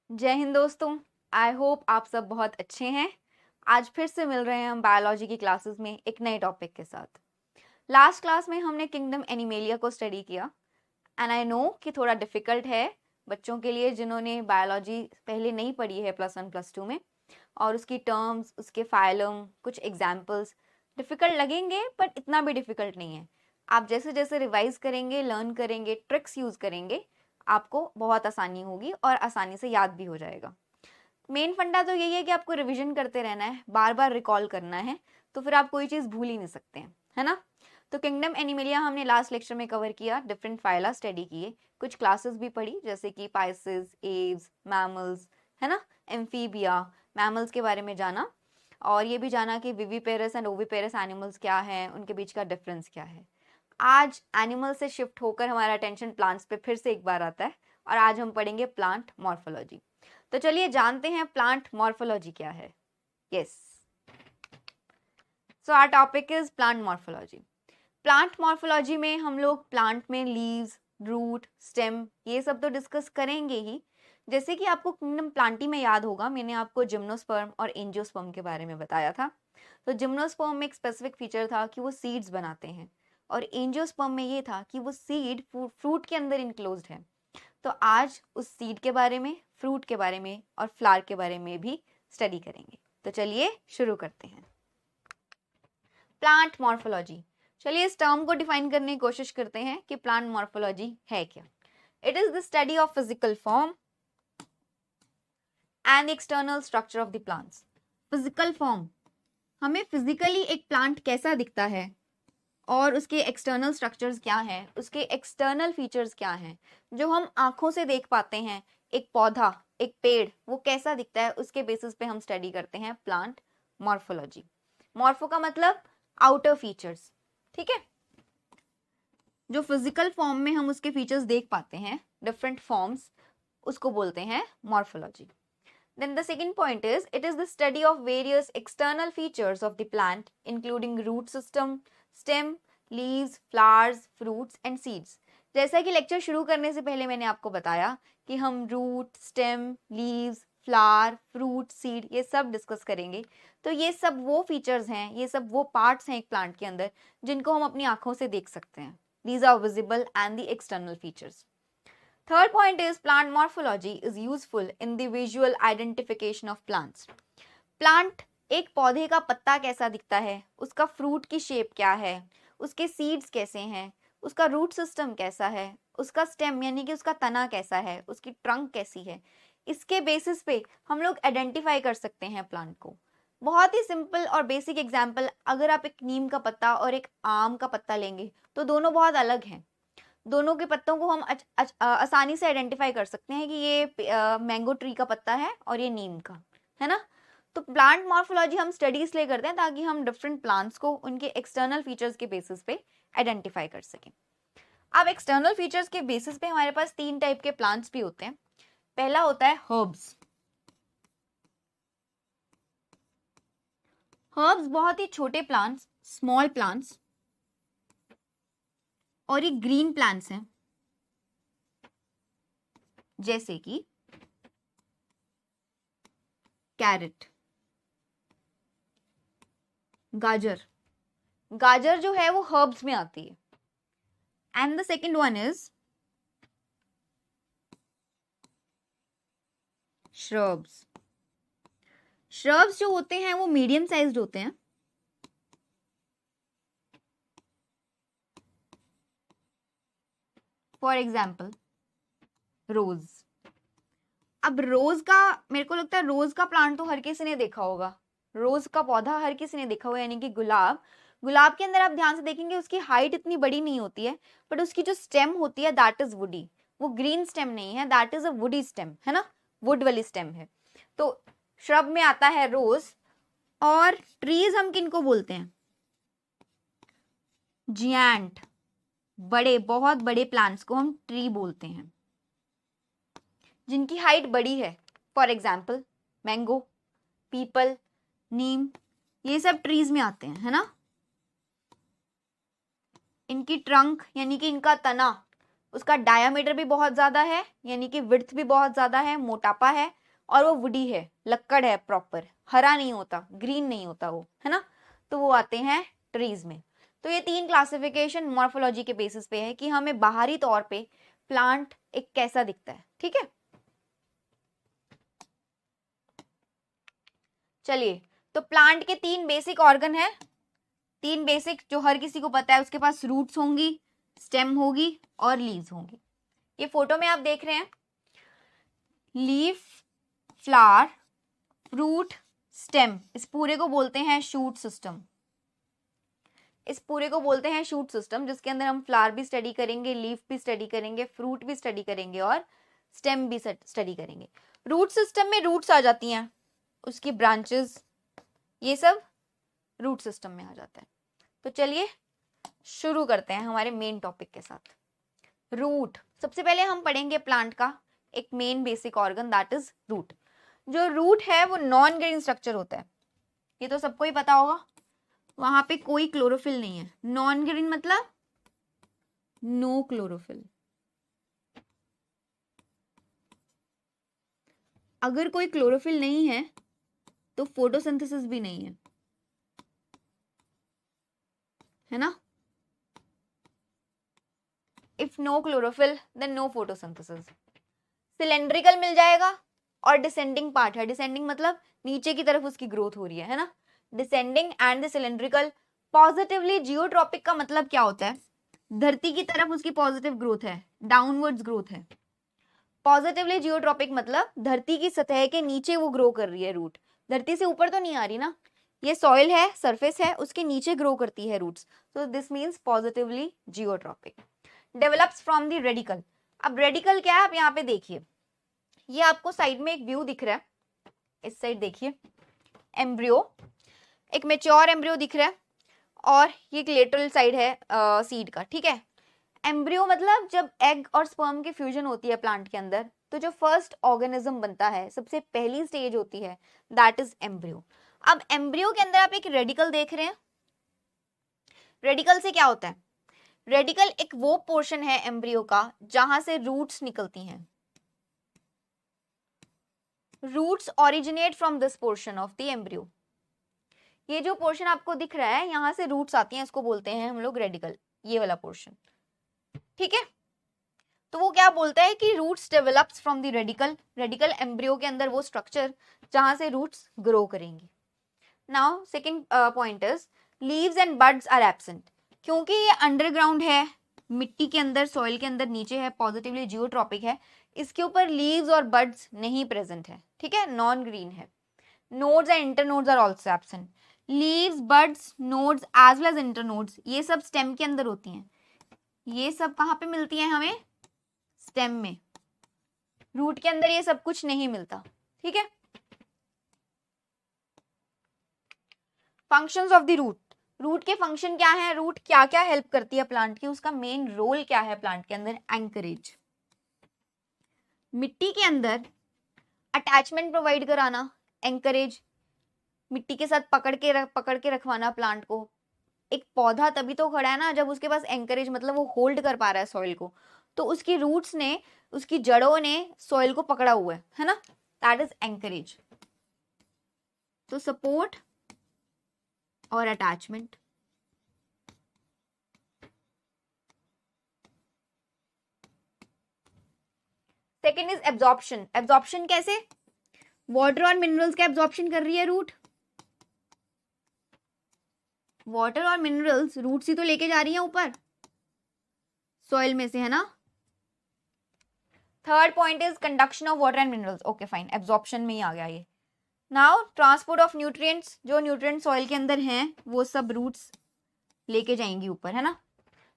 जय हिंद दोस्तों। I hope आप सब बहुत अच्छे हैं। आज फिर से मिल रहे हैं हम बायोलॉजी की क्लासेस में एक नए टॉपिक के साथ। लास्ट क्लास में हमने किंगडम एनिमेलिया को स्टडी किया एंड आई नो कि थोड़ा डिफिकल्ट है बच्चों के लिए जिन्होंने बायोलॉजी पहले नहीं पढ़ी है +1 +2 में, और उसकी टर्म्स, उसके फाइलम, कुछ एग्जाम्पल्स डिफिकल्ट लगेंगे, बट इतना भी डिफिकल्ट नहीं है। आप जैसे जैसे रिवाइज करेंगे, लर्न करेंगे, ट्रिक्स यूज करेंगे, आपको बहुत आसानी होगी और आसानी से याद भी हो जाएगा। मेन फंडा तो यही है कि आपको रिवीजन करते रहना है, बार बार रिकॉल करना है, तो फिर आप कोई चीज़ भूल ही नहीं सकते हैं, है ना। तो किंगडम एनिमेलिया हमने लास्ट लेक्चर में कवर किया, डिफरेंट फाइला स्टडी किए, कुछ क्लासेस भी पढ़ी जैसे कि पाइसिस, एव्स, मैमल्स, है ना, एम्फीबिया, मैमल्स के बारे में जाना, और ये भी जाना कि विविपेरस एंड ओविपेरस एनिमल्स क्या हैं, उनके बीच का डिफरेंस क्या है। आज एनिमल से शिफ्ट होकर हमारा अटेंशन प्लांट्स पे फिर से एक बार आता है, और आज हम पढ़ेंगे प्लांट मॉर्फोलॉजी। तो चलिए जानते हैं प्लांट मॉर्फोलॉजी क्या है। Yes, so our topic is plant morphology. Plant morphology में हम लोग प्लांट में लीव्स, रूट, स्टेम, ये सब तो डिस्कस करेंगे ही। जैसे कि आपको किंगडम प्लांटी में याद होगा, मैंने आपको जिम्नोस्पर्म और एंजियोस्पर्म के बारे में बताया था। तो जिम्नोस्पर्म में एक स्पेसिफिक फीचर था कि वो सीड्स बनाते हैं, और एंजियोस्पर्म में ये था कि वो सीड फ्रूट के अंदर इनक्लोज्ड है। तो आज उस सीड के बारे में, फ्रूट के बारे में और फ्लावर के बारे में भी स्टडी करेंगे। तो चलिए शुरू करते हैं। प्लांट मॉर्फोलॉजी, चलिए इस टर्म को डिफाइन करने की कोशिश करते हैं कि प्लांट मॉर्फोलॉजी है क्या। It is the study of physical form and external structure of the plants. Physical form, हमें फिजिकली एक प्लांट कैसा दिखता है और उसके एक्सटर्नल स्ट्रक्चर्स क्या हैं, उसके एक्सटर्नल फीचर्स क्या हैं, जो हम आंखों से देख पाते हैं। एक पौधा, एक पेड़, वो कैसा दिखता है, उसके बेसिस पे हम स्टडी करते हैं प्लांट मॉर्फोलॉजी। मॉर्फो का मतलब आउटर फीचर्स, ठीक है। जो फिजिकल फॉर्म में हम उसके फीचर्स देख पाते हैं, डिफरेंट फॉर्म्स, उसको बोलते हैं morphology. Then the second point is, it is the study of various external features of the plant, including root system, stem, leaves, flowers, fruits and seeds. जैसा कि लेक्चर शुरू करने से पहले मैंने आपको बताया कि हम root, stem, leaves, flower, fruit, seed, ये सब डिस्कस करेंगे। तो ये सब वो फीचर्स हैं, ये सब वो पार्ट्स हैं एक प्लांट के अंदर जिनको हम अपनी आंखों से देख सकते हैं। These are visible and the external features. Third point is, plant morphology is useful in the visual identification of plants. Plant, एक पौधे का पत्ता कैसा दिखता है, उसका फ्रूट की शेप क्या है, उसके सीड्स कैसे हैं, उसका रूट सिस्टम कैसा है, उसका स्टेम यानी कि उसका तना कैसा है, उसकी ट्रंक कैसी है, इसके बेसिस पे हम लोग आइडेंटिफाई कर सकते हैं प्लांट को। बहुत ही सिंपल और बेसिक एग्जाम्पल, अगर आप एक नीम का पत्ता और एक आम का पत्ता लेंगे तो दोनों बहुत अलग हैं। दोनों के पत्तों को हम आसानी से आइडेंटिफाई कर सकते हैं कि ये मैंगो ट्री का पत्ता है और ये नीम का, है ना। तो प्लांट मॉर्फोलॉजी हम स्टडी इसलिए करते हैं ताकि हम डिफरेंट प्लांट्स को उनके एक्सटर्नल फीचर्स के बेसिस पे आइडेंटिफाई कर सकें। अब एक्सटर्नल फीचर्स के बेसिस पे हमारे पास 3 टाइप के प्लांट्स भी होते हैं। पहला होता है हर्ब्स। हर्ब्स बहुत ही छोटे प्लांट्स, स्मॉल प्लांट्स, और ये ग्रीन प्लांट्स हैं, जैसे कि कैरेट, गाजर। गाजर जो है वो हर्ब्स में आती है। And the second one is shrubs. Shrubs जो होते हैं वो मीडियम साइज्ड होते हैं। फॉर एग्जाम्पल रोज। अब रोज का, मेरे को लगता है रोज का प्लांट तो हर किसी ने देखा होगा, रोज का पौधा हर किसी ने देखा होगा, यानी कि गुलाब। गुलाब के अंदर आप ध्यान से देखेंगे उसकी हाइट इतनी बड़ी नहीं होती है, बट उसकी जो स्टेम होती है दैट इज वुडी। वो ग्रीन स्टेम नहीं है, that is a woody stem, है ना, वुड वाली स्टेम है। तो श्रब में आता है रोज। और ट्रीज हम किनको बोलते हैं, जियांट, बड़े, बहुत बड़े प्लांट्स को हम ट्री बोलते हैं, जिनकी हाइट बड़ी है। फॉर एग्जाम्पल मैंगो, पीपल, नीम, ये सब ट्रीज में आते हैं, है ना। इनकी ट्रंक यानी कि इनका तना उसका डायामीटर भी बहुत ज्यादा है, यानी कि विड्थ भी बहुत ज्यादा है, मोटापा है, और वो वुडी है, लक्कड़ है प्रॉपर, हरा नहीं होता, ग्रीन नहीं होता वो, है ना, तो वो आते हैं ट्रीज में। तो ये 3 क्लासिफिकेशन मॉर्फोलॉजी के बेसिस पे है कि हमें बाहरी तौर पे प्लांट एक कैसा दिखता है। ठीक है, चलिए, तो प्लांट के 3 बेसिक ऑर्गन है, 3 बेसिक जो हर किसी को पता है, उसके पास रूट्स होंगी, स्टेम होगी और लीव्स होंगी। ये फोटो में आप देख रहे हैं, लीफ, फ्लावर, फ्रूट, स्टेम, इस पूरे को बोलते हैं शूट सिस्टम। इस पूरे को बोलते हैं शूट सिस्टम, जिसके अंदर हम फ्लावर भी स्टडी करेंगे, लीफ भी स्टडी करेंगे, फ्रूट भी स्टडी करेंगे और स्टेम भी स्टडी करेंगे। रूट सिस्टम में रूट्स आ जाती हैं, उसकी ब्रांचेस, ये सब रूट सिस्टम में आ जाता है। तो चलिए शुरू करते हैं हमारे मेन टॉपिक के साथ। रूट, सबसे पहले हम पढ़ेंगे प्लांट का एक main basic organ, that is root. जो रूट है वो नॉन ग्रीन स्ट्रक्चर होता है, ये तो सबको ही पता होगा, वहां पे कोई क्लोरोफिल नहीं है। नॉन ग्रीन मतलब नो क्लोरोफिल। अगर कोई क्लोरोफिल नहीं है तो फोटोसिंथेसिस भी नहीं है ना। If no chlorophyll then no photosynthesis. Cylindrical मिल जाएगा और डिसेंडिंग पार्ट है, डिसेंडिंग मतलब नीचे की तरफ उसकी ग्रोथ हो रही है ना। Descending and the cylindrical. Positively geotropic का मतलब क्या होता है, धरती की तरफ उसकी पॉजिटिव ग्रोथ है, डाउनवर्ड्स ग्रोथ है। पॉजिटिवली जियोट्रॉपिक मतलब धरती की सतह के नीचे वो ग्रो कर रही है रूट, धरती से ऊपर तो नहीं आ रही ना, ये सॉइल है, सरफेस है, उसके नीचे ग्रो करती है रूट्स, तो this means positively geotropic. Develops from the radical. अब रेडिकल क्या है, आप यहाँ पे देखिए, ये आपको साइड में एक व्यू दिख रहा है, इस साइड देखिए, एम्ब्रियो, एक मेच्योर एम्ब्रियो दिख रहा है, और ये लेटरल साइड है सीड का। ठीक है, एम्ब्रियो मतलब जब एग और स्पर्म की फ्यूजन होती है प्लांट के अंदर, तो जो फर्स्ट ऑर्गेनिज्म बनता है, सबसे पहली स्टेज होती है, दैट इज एम्ब्रियो। अब एम्ब्रियो के अंदर आप एक रेडिकल देख रहे हैं, रेडिकल से क्या होता है, रेडिकल एक वो पोर्शन है एम्ब्रियो का जहां से रूट्स निकलती हैं। Roots originate from this portion of the embryo. ये जो पोर्शन आपको दिख रहा है, यहां से रूट्स आती हैं, इसको बोलते हैं हम लोग रेडिकल, ये वाला पोर्शन। ठीक है, तो वो क्या बोलता है कि roots develops from the radicle, radicle embryo के अंदर वो स्ट्रक्चर जहां से रूट्स ग्रो करेंगी। Now second point is leaves and buds are absent. क्योंकि ये अंडरग्राउंड है, मिट्टी के अंदर, सॉइल के अंदर नीचे है, पॉजिटिवली जियोट्रॉपिक है, इसके ऊपर लीव्स और बड्स नहीं प्रेजेंट है। ठीक है, नॉन ग्रीन है। Nodes and internodes are also absent. Leaves, buds, nodes as well as internodes, ये सब स्टेम के अंदर होती हैं। ये सब कहाँ पे मिलती हैं हमें, स्टेम में। रूट के अंदर ये सब कुछ नहीं मिलता। ठीक है, functions of the root, root के फंक्शन क्या है, रूट क्या क्या हेल्प करती है प्लांट की, उसका मेन रोल क्या है प्लांट के अंदर, एंकरेज, मिट्टी के अंदर अटैचमेंट प्रोवाइड कराना, एंकरेज, मिट्टी के साथ पकड़ के रखवाना प्लांट को। एक पौधा तभी तो खड़ा है ना जब उसके पास एंकरेज, मतलब वो होल्ड कर पा रहा है सॉइल को, तो उसकी रूट्स ने, उसकी जड़ों ने सॉइल को पकड़ा हुआ है ना, दैट इज एंकरेज। तो सपोर्ट और attachment. Second is absorption. Absorption कैसे, वाटर और मिनरल्स का एब्जॉर्प्शन कर रही है रूट, वाटर और मिनरल्स रूट से तो लेके जा रही है ऊपर सॉइल में से, है ना। Third point is conduction of water and minerals. Okay fine, absorption में ही आ गया ये। नाउ ट्रांसपोर्ट ऑफ न्यूट्रिएंट्स, जो न्यूट्रिएंट्स सॉइल के अंदर हैं वो सब रूट्स लेके जाएंगी ऊपर, है ना।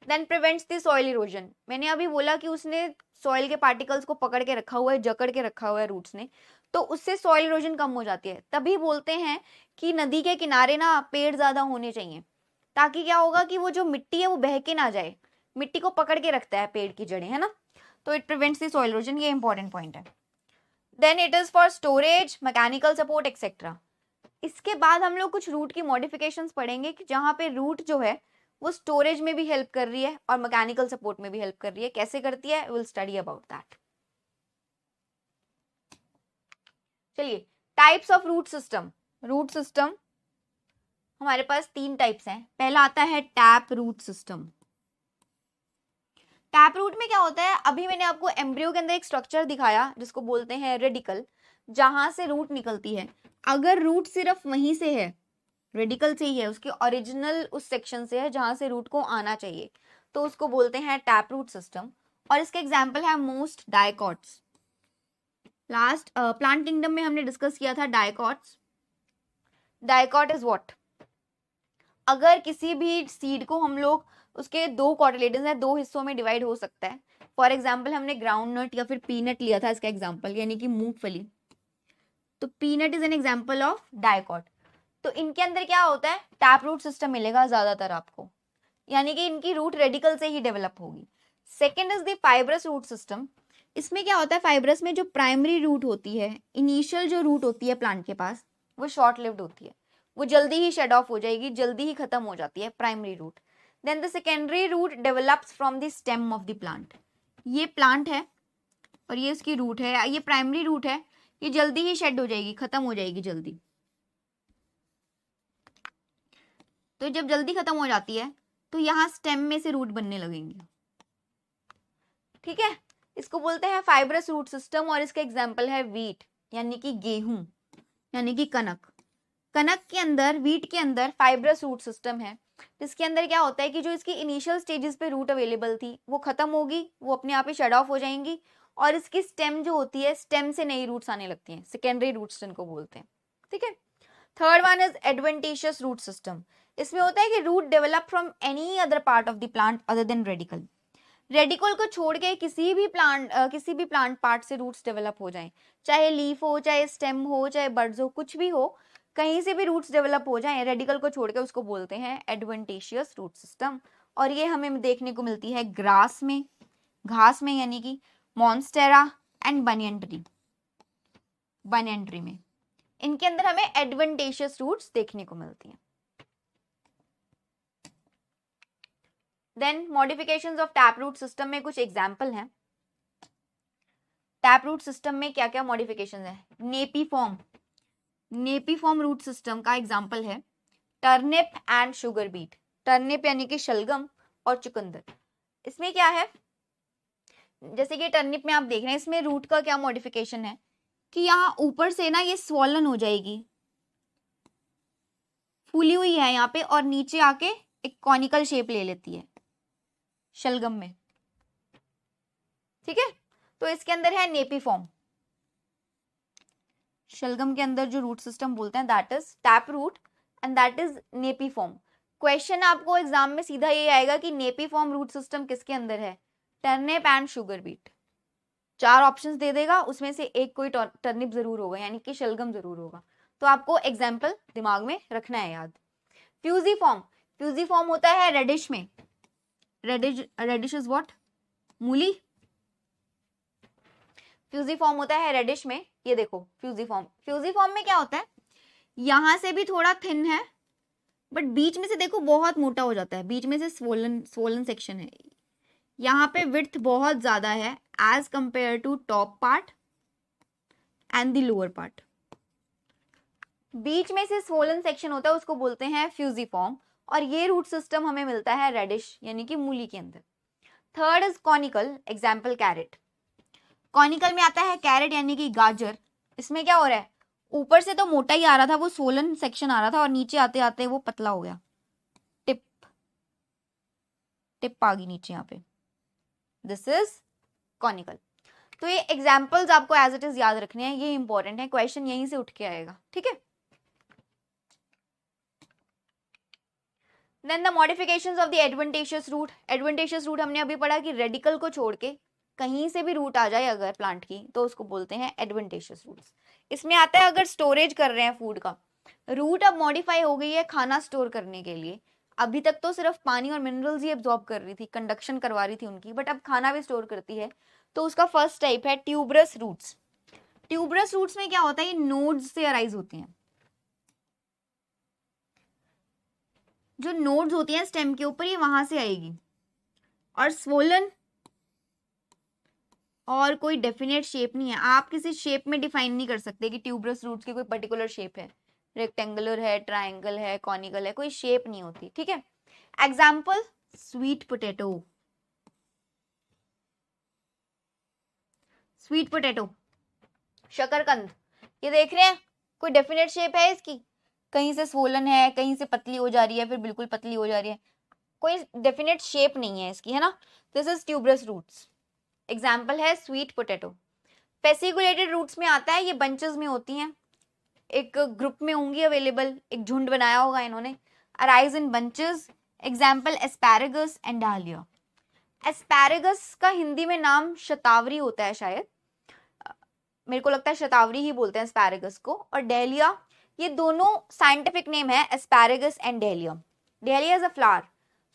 Then prevents the soil erosion. मैंने अभी बोला कि उसने सॉइल के पार्टिकल्स को पकड़ के रखा हुआ है, जकड़ के रखा हुआ है रूट्स ने, तो उससे सॉइल इरोजन कम हो जाती है। तभी बोलते हैं कि नदी के किनारे ना पेड़ ज्यादा होने चाहिए, ताकि क्या होगा कि वो जो मिट्टी है वो बह के ना जाए, मिट्टी को पकड़ के रखता है पेड़ की जड़ें, है ना। तो it prevents the soil erosion, ये इंपॉर्टेंट पॉइंट है। Then it is for storage, mechanical support etcetera. इसके बाद हम लोग कुछ रूट की मॉडिफिकेशंस पढ़ेंगे कि जहां पे रूट जो है वो स्टोरेज में भी हेल्प कर रही है और मैकेनिकल सपोर्ट में भी हेल्प कर रही है। कैसे करती है, विल स्टडी अबाउट दैट। चलिए, types of root system. Root system हमारे पास 3 टाइप्स हैं। पहला आता है tap root system. Tap root में क्या होता है, अभी मैंने आपको एम्ब्रियो के अंदर एक स्ट्रक्चर दिखाया जिसको बोलते हैं रेडिकल, जहां से रूट निकलती है। अगर रूट सिर्फ वहीं से है, रेडिकल से ही है, उसके ओरिजिनल उस सेक्शन से है जहां से रूट को आना चाहिए, तो उसको बोलते हैं टैप रूट सिस्टम। और इसके एग्जाम्पल है most dicots. Last plant kingdom में हमने डिस्कस किया था डायकॉट्स। डायकॉट इज व्हाट, अगर किसी भी सीड को हम लोग उसके 2 कॉटिलेडन्स हैं, 2 हिस्सों में डिवाइड हो सकता है। फॉर एग्जाम्पल हमने ग्राउंड नट या फिर पीनट लिया था इसका एग्जाम्पल, यानी कि मूंगफली। तो peanut is an example of dicot. तो इनके अंदर क्या होता है, टैप रूट सिस्टम मिलेगा ज्यादातर आपको, यानी कि इनकी रूट रेडिकल से ही डेवलप होगी। Second is the fibrous root system. इसमें क्या होता है, फाइब्रस में जो प्राइमरी रूट होती है, इनिशियल जो रूट होती है प्लांट के पास, वो शॉर्ट लिव्ड होती है, वो जल्दी ही शेड ऑफ हो जाएगी, जल्दी ही खत्म हो जाती है primary root. Then the secondary root develops from the stem of the plant. ये प्लांट है और ये इसकी रूट है, ये प्राइमरी रूट है, ये जल्दी ही शेड हो जाएगी, खत्म हो जाएगी जल्दी। तो जब जल्दी खत्म हो जाती है तो यहाँ स्टेम में से रूट बनने लगेंगे, ठीक है। इसको बोलते हैं फाइब्रस रूट सिस्टम और इसका एग्जाम्पल है वीट, यानी कि गेहूं, यानी कि कनक। कनक के अंदर, वीट के अंदर फाइब्रस रूट सिस्टम है, जिसके अंदर क्या होता है कि जो इसकी इनिशियल स्टेजेस पे रूट अवेलेबल थी वो खत्म होगी, वो अपने आप ही शट ऑफ हो जाएंगी, और इसकी स्टेम जो होती है, स्टेम से नई रूट्स आने लगती हैं, सेकेंडरी रूट्स जिनको बोलते हैं, ठीक है। Third one is adventitious root system. इसमें होता है कि root develop from any other part of the plant other than radicle. Radicle को छोड़ के किसी भी प्लांट पार्ट से रूट्स डेवलप हो जाएं, चाहे लीफ हो, चाहे स्टेम हो, चाहे बड्स हो, कुछ भी हो, कहीं से भी रूट्स डेवलप हो जाएं रेडिकल को छोड़ के, उसको बोलते हैं एडवेंटिशियस रूट सिस्टम। और ये हमें देखने को मिलती है ग्रास में, घास में, यानी कि मॉन्स्टेरा एंड बनियन ट्री में। इनके अंदर हमें एडवेंटिशियस रूट्स देखने को मिलती हैं। Then modifications of tap root system में कुछ एग्जाम्पल हैं। टैप रूट सिस्टम में क्या क्या मॉडिफिकेशंस हैं, नेपीफॉर्म रूट सिस्टम का एग्जाम्पल है turnip and sugar beat. Turnip यानी कि शलगम और चुकंदर। इसमें क्या है, जैसे कि टर्निप में आप देख रहे हैं, इसमें रूट का क्या मॉडिफिकेशन है कि यहाँ ऊपर से ना ये स्वॉलन हो जाएगी, फूली हुई है यहाँ पे, और नीचे आके एक कॉनिकल शेप ले लेती है शलगम में, ठीक है। तो इसके अंदर है नेपीफॉर्म। शलगम के अंदर जो रूट सिस्टम बोलते हैं that is tap root and that is napiform. Question आपको एग्जाम में सीधा ये आएगा कि नेपीफॉर्म रूट सिस्टम किसके अंदर है, turnip and sugar beet. 4 options दे देगा, उसमें से एक कोई टर्निप जरूर होगा, यानी कि शलगम जरूर होगा। तो आपको एग्जाम्पल दिमाग में रखना है याद। फ्यूजीफॉर्म होता है रेडिश में। रेडिश इज व्हाट, मूली। फ्यूजीफॉर्म होता है रेडिश में। ये देखो फ्यूजीफॉर्म में क्या होता है, यहां से भी थोड़ा थिन है, बट बीच में से देखो बहुत मोटा हो जाता है, बीच में से स्वोलन सेक्शन है, यहाँ पे विड्थ बहुत ज्यादा है as compare to top part and the lower part. बीच में से स्वोलन सेक्शन होता है, उसको बोलते हैं फ्यूजीफॉर्म, और ये रूट सिस्टम हमें मिलता है रेडिश यानी कि मूली के अंदर। Third is conical, example carrot. Conical में आता है कैरेट यानी कि गाजर। इसमें क्या हो रहा है, ऊपर से तो मोटा ही आ रहा था, वो स्वोलन सेक्शन आ रहा था, और नीचे आते आते वो पतला हो गया, टिप आ गई नीचे यहाँ पे, दिस इज कॉनिकल। तो ये एग्जाम्पल्स आपको एज इट इज याद रखने हैं, ये इंपॉर्टेंट है, क्वेश्चन यहीं से उठ के आएगा, ठीक है। Then the modifications of the adventitious root. Adventitious root हमने अभी पढ़ा कि रेडिकल को छोड़ के कहीं से भी रूट आ जाए अगर प्लांट की, तो उसको बोलते हैं एडवेंटिशियस रूट्स। इसमें आता है अगर स्टोरेज कर रहे हैं फूड का, रूट अब मॉडिफाई हो गई है खाना स्टोर करने के लिए। अभी तक तो सिर्फ पानी और मिनरल्स ही एब्जॉर्ब कर रही थी, कंडक्शन करवा रही थी उनकी, बट अब खाना भी स्टोर करती है। तो उसका फर्स्ट टाइप है ट्यूबरस रूट्स। ट्यूबरस रूट्स में क्या होता है, ये नोड्स से अराइज होती हैं। जो नोड्स होती हैं स्टेम के ऊपर, ये वहां से आएगी। और स्वोलन और कोई डेफिनेट शेप नहीं है, आप किसी शेप में डिफाइन नहीं कर सकते कि ट्यूबरस रूट्स की कोई पर्टिकुलर शेप है, रेक्टेंगुलर है, ट्राइंगल है, कॉनिकल है, कोई शेप नहीं होती, ठीक है। Example, sweet potato, sweet potato, शकरकंद, ये देख रहे हैं, कोई डेफिनेट शेप है इसकी, कहीं से स्वोलन है, कहीं से पतली हो जा रही है, फिर बिल्कुल पतली हो जा रही है, कोई डेफिनेट शेप नहीं है इसकी, है ना। This is tuberous roots. Example है स्वीट पोटैटो। फेसिकुलेटेड रूट्स में आता है, ये बंचेस में होती हैं, एक ग्रुप में होंगी अवेलेबल, एक झुंड बनाया होगा इन्होंने, arise in bunches. Example asparagus and डालिया। एस्पैरागस का हिंदी में नाम शतावरी होता है शायद, मेरे को लगता है शतावरी ही बोलते हैं एस्पैरागस को। और डेलिया, ये दोनों साइंटिफिक नेम है, asparagus and dahlia. Dahlia is a flower,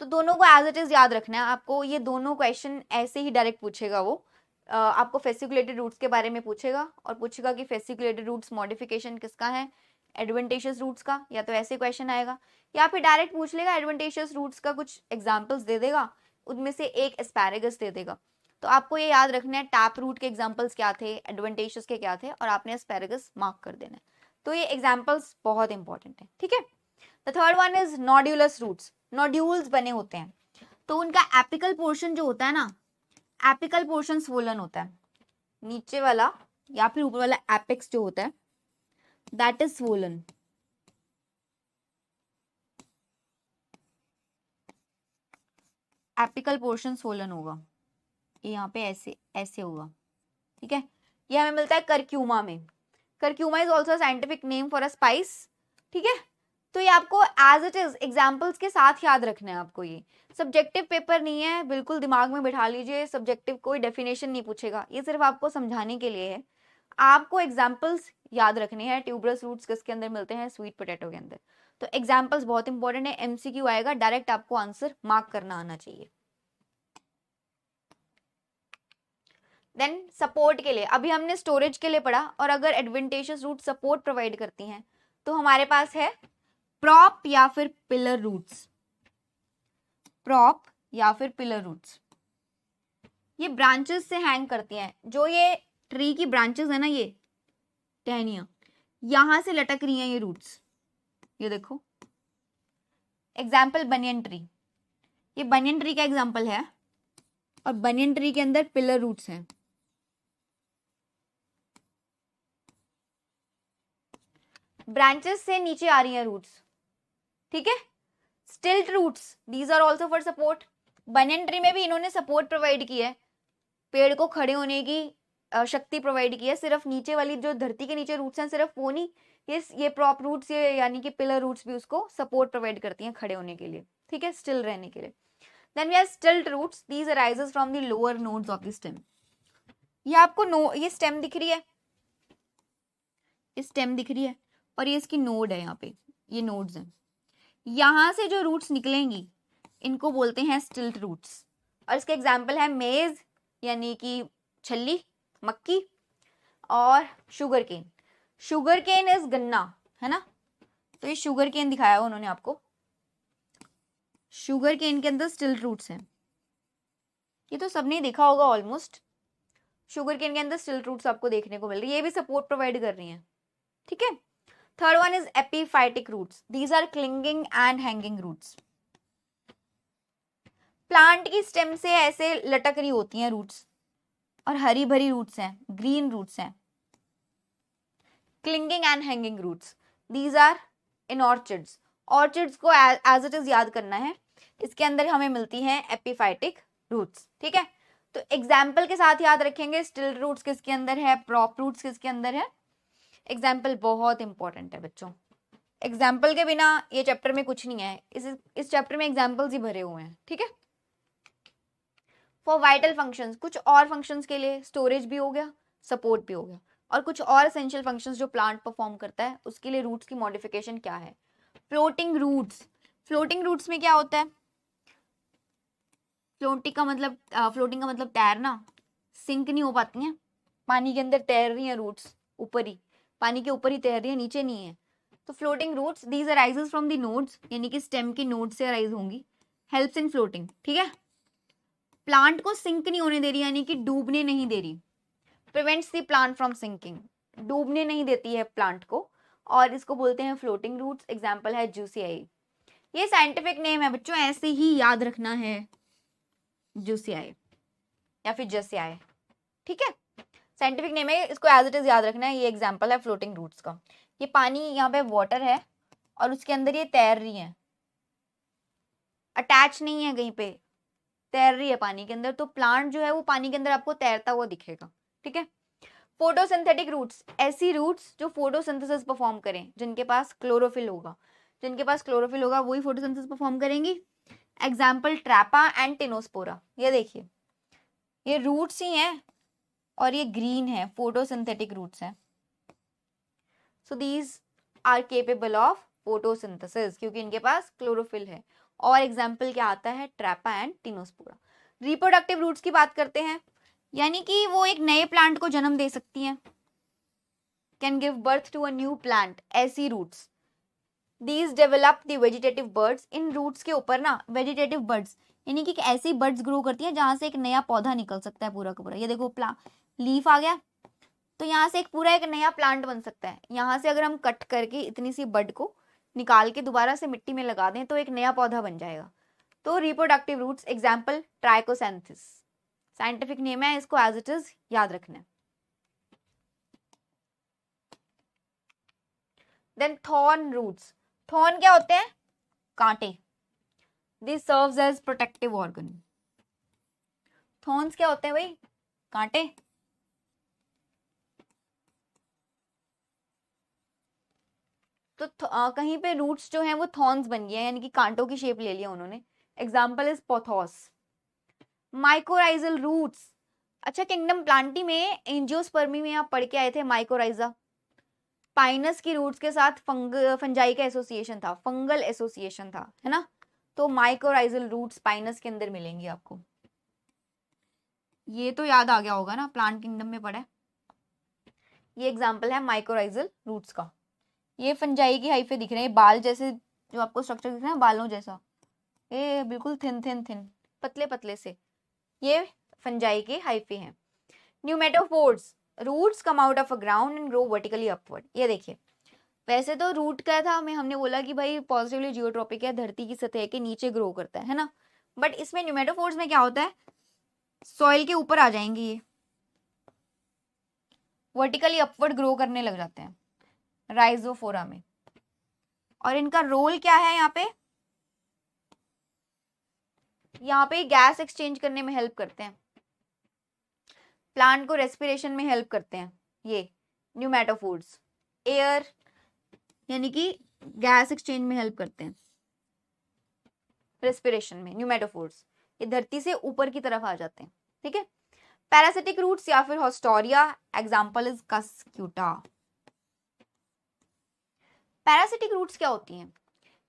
तो दोनों को एज इट इज याद रखना है आपको। ये दोनों क्वेश्चन ऐसे ही डायरेक्ट पूछेगा वो, आपको फेसिकुलेटेड रूट्स के बारे में पूछेगा और पूछेगा कि फेसिकुलेटेड रूट्स मॉडिफिकेशन किसका है, एडवेंटेशियस रूट्स का, या तो ऐसे क्वेश्चन आएगा, या फिर डायरेक्ट पूछ लेगा एडवेंटेशियस रूट्स का कुछ एग्जाम्पल्स दे देगा, उनमें से एक एस्पैरागस दे देगा। तो आपको ये याद रखना है टैप रूट के एग्जाम्पल्स क्या थे, एडवेंटेशियस के क्या थे, और आपने एस्पैरागस मार्क कर देना है। तो ये एग्जाम्पल्स बहुत इंपॉर्टेंट है, ठीक है। The third one is nodulose roots, nodules बने होते हैं, तो उनका एपिकल पोर्शन जो होता है ना, एपिकल पोर्शन स्वोलन होता है, नीचे वाला या फिर ऊपर वाला एपेक्स जो होता है that is swollen. Apical portion swollen होगा, ये यहाँ पे ऐसे ऐसे होगा, ठीक है। ये हमें मिलता है करक्यूमा में। Curcuma is also scientific name for a spice, ठीक है। तो ये आपको एज इट इज एग्जाम्पल्स के साथ याद रखना है आपको, ये सब्जेक्टिव पेपर नहीं है, बिल्कुल दिमाग में बिठा लीजिए, सब्जेक्टिव कोई डेफिनेशन नहीं पूछेगा, ये सिर्फ आपको समझाने के लिए है। आपको एग्जाम्पल्स याद रखने हैं, ट्यूबरस रूट्स किसके अंदर मिलते हैं, स्वीट पोटैटो के अंदर। तो एग्जाम्पल्स बहुत इंपॉर्टेंट है, एमसीक्यू आएगा, डायरेक्ट आपको आंसर मार्क करना आना चाहिए। देन सपोर्ट के लिए, अभी हमने स्टोरेज के लिए पढ़ा, और अगर एडवेंटेशियस रूट सपोर्ट प्रोवाइड करती हैं तो हमारे पास है प्रॉप या फिर पिलर रूट्स। प्रॉप या फिर पिलर रूट्स, ये ब्रांचेस से हैंग करती हैं, जो ये ट्री की ब्रांचेस है ना, ये टहनियां यहां से लटक रही हैं ये रूट्स, ये देखो। एग्जाम्पल बनियन ट्री, ये बनियन ट्री का एग्जाम्पल है, और बनियन ट्री के अंदर पिलर रूट्स हैं। ब्रांचेस से नीचे आ रही हैं रूट्स, ठीक है। Stilt roots, these are also for support. Banyan tree में भी इन्होंने सपोर्ट प्रोवाइड की है, पेड़ को खड़े होने की शक्ति प्रोवाइड की है, सिर्फ नीचे वाली जो धरती के नीचे रूट्स हैं सिर्फ वो नहीं, ये प्रॉप रूट्स, ये यानी कि पिलर रूट्स भी उसको सपोर्ट प्रोवाइड करती हैं खड़े होने के लिए, ठीक है, स्टिल रहने के लिए। Then we have stilt roots, these arises from the lower nodes of the stem. ये आपको ये स्टेम दिख रही है, ये स्टेम दिख रही है, और ये इसकी नोड है, यहाँ पे ये नोड्स हैं, यहां से जो रूट्स निकलेंगी इनको बोलते हैं स्टिल्ट रूट्स। और इसके एग्जाम्पल है मेज यानी कि छल्ली, मक्की, और sugarcane. Sugarcane is गन्ना, है ना, तो ये शुगर केन दिखाया उन्होंने आपको, शुगर केन के अंदर स्टिल्ट रूट्स हैं, ये तो सबने देखा होगा ऑलमोस्ट। शुगर केन के अंदर स्टिल्ट रूट्स आपको देखने को मिल रही है, ये भी सपोर्ट प्रोवाइड कर रही हैं, ठीक है। Third one is epiphytic roots, these are clinging and hanging roots. Plant की स्टेम से ऐसे लटक रही होती हैं रूट्स, और हरी भरी रूट्स हैं, ग्रीन रूट्स हैं। Clinging and hanging roots, these are in orchids. Orchids को एज इट इज याद करना है, इसके अंदर हमें मिलती हैं एपीफाइटिक रूट्स, ठीक है। तो एग्जाम्पल के साथ याद रखेंगे, स्टिल्ट रूट्स किसके अंदर है, प्रॉप रूट्स किसके अंदर है। एग्जाम्पल बहुत इंपॉर्टेंट है बच्चों, एग्जाम्पल के बिना ये चैप्टर में कुछ नहीं है, इस चैप्टर में एग्जाम्पल्स ही भरे हुए हैं, ठीक है। फॉर वाइटल फंक्शंस, कुछ और फंक्शंस के लिए स्टोरेज भी हो गया, सपोर्ट भी हो गया, और कुछ और एसेंशियल फंक्शंस जो प्लांट परफॉर्म करता है उसके लिए रूट्स की मॉडिफिकेशन क्या है। फ्लोटिंग रूट्स, फ्लोटिंग रूट्स में क्या होता है, फ्लोटिंग का मतलब तैरना, सिंक नहीं हो पाती हैं, पानी के अंदर तैर रही हैं रूट्स, ऊपर ही, पानी के ऊपर ही तैर रही है, नीचे नहीं है, तो floating roots, these arises from the nodes, यानी कि स्टेम की नोड से अराइज होंगी, हेल्प्स इन फ्लोटिंग, ठीक है। प्लांट को सिंक नहीं होने दे रही, यानी कि डूबने नहीं दे रही, prevents the plant from sinking, डूबने नहीं देती है प्लांट को, और इसको बोलते हैं फ्लोटिंग रूट्स। एग्जांपल है जूसियाई। ये साइंटिफिक नेम है बच्चों, ऐसे ही याद रखना है, जूसियाई या फिर जसियाई, ठीक है। साइंटिफिक नेम है, इसको एज इट इज याद रखना है। ये एग्जांपल है फ्लोटिंग रूट्स का। ये पानी, यहाँ पे वाटर है और उसके अंदर ये तैर रही है, अटैच नहीं है कहीं पे, तैर रही है पानी के अंदर, तो प्लांट जो है वो पानी के अंदर आपको तैरता हुआ दिखेगा, ठीक है। फोटोसिंथेटिक रूट्स, ऐसी रूट्स जो फोटोसिंथेसिस परफॉर्म करें, जिनके पास क्लोरोफिल होगा, जिनके पास क्लोरोफिल होगा वही फोटोसिंथेसिस परफॉर्म करेंगी। Example trapa and tinospora. ये देखिए, ये रूट्स ही हैं और ये ग्रीन है, फोटोसिंथेटिक रूट्स हैं। So these are capable of photosynthesis, क्योंकि इनके पास क्लोरोफिल है। और एग्जाम्पल क्या आता है, ट्रैपा एंड टिनोस्पोरा। रिप्रोडक्टिव रूट्स की बात करते हैं, यानी कि वो एक नए प्लांट को जन्म दे सकती हैं, can give birth to a new plant, ऐसी roots. These develop the vegetative buds, इन रूट्स के ऊपर ना वेजिटेटिव बर्ड्स, यानी कि ऐसी बर्ड्स ग्रो करती हैं जहां से एक नया पौधा निकल सकता है पूरा का पूरा। ये देखो लीफ आ गया, तो यहाँ से एक नया प्लांट बन सकता है। यहाँ से अगर हम कट करके इतनी सी बड को निकाल के दोबारा से मिट्टी में लगा दें तो एक नया पौधा बन जाएगा। तो reproductive roots, example trichosanthes, scientific name है, इसको एज इट इज याद रखना है। देन थॉर्न रूट्स, थॉर्न क्या होते हैं, कांटे। This serves as protective organ. Thorns क्या होते हैं भाई, कांटे। तो कहीं पे रूट्स जो हैं वो थॉर्न्स बन गए, यानी कि कांटों की शेप ले लिया उन्होंने। Example is pothos. Mycorrhizal roots, अच्छा किंगडम प्लांटी में एंजियोस्पर्मी में आप पढ़ के आए थे माइकोराइजा। पाइनस की रूट्स के साथ फंजाई का एसोसिएशन था, फंगल एसोसिएशन था, है ना। तो माइकोराइजल रूट्स पाइनस के अंदर मिलेंगी आपको। ये तो याद आ गया होगा ना, प्लांट किंगडम में पढ़ा है। ये एग्जाम्पल है माइकोराइजल रूट्स का। ये फंजाई की हाइफे दिख रहे हैं, बाल जैसे जो आपको स्ट्रक्चर दिख रहा है बालों जैसा, ये बिल्कुल थिन थिन थिन पतले पतले से, ये फंजाई के हाइफे हैं। Pneumatophores, roots come out of a ground and grow vertically upward. ये देखिए, वैसे तो रूट क्या था, हमने बोला कि भाई पॉजिटिवली जियोट्रॉपिक है, धरती की सतह के नीचे ग्रो करता है ना। बट इसमें न्यूमेटोफोर्स में क्या होता है, सॉइल के ऊपर आ जाएंगे, ये वर्टिकली अपवर्ड ग्रो करने लग जाते हैं राइजोफोरा में। और इनका रोल क्या है, यहाँ पे गैस एक्सचेंज करने में हेल्प करते हैं, प्लांट को रेस्पिरेशन में हेल्प करते हैं। ये न्यूमेटोफोर्स एयर यानी कि गैस एक्सचेंज में हेल्प करते हैं, रेस्पिरेशन में न्यूमेटोफोर्स ये धरती से ऊपर की तरफ आ जाते हैं, ठीक है। पैरासिटिक रूट्स या फिर haustoria, example is cuscuta. Parasitic roots क्या होती हैं,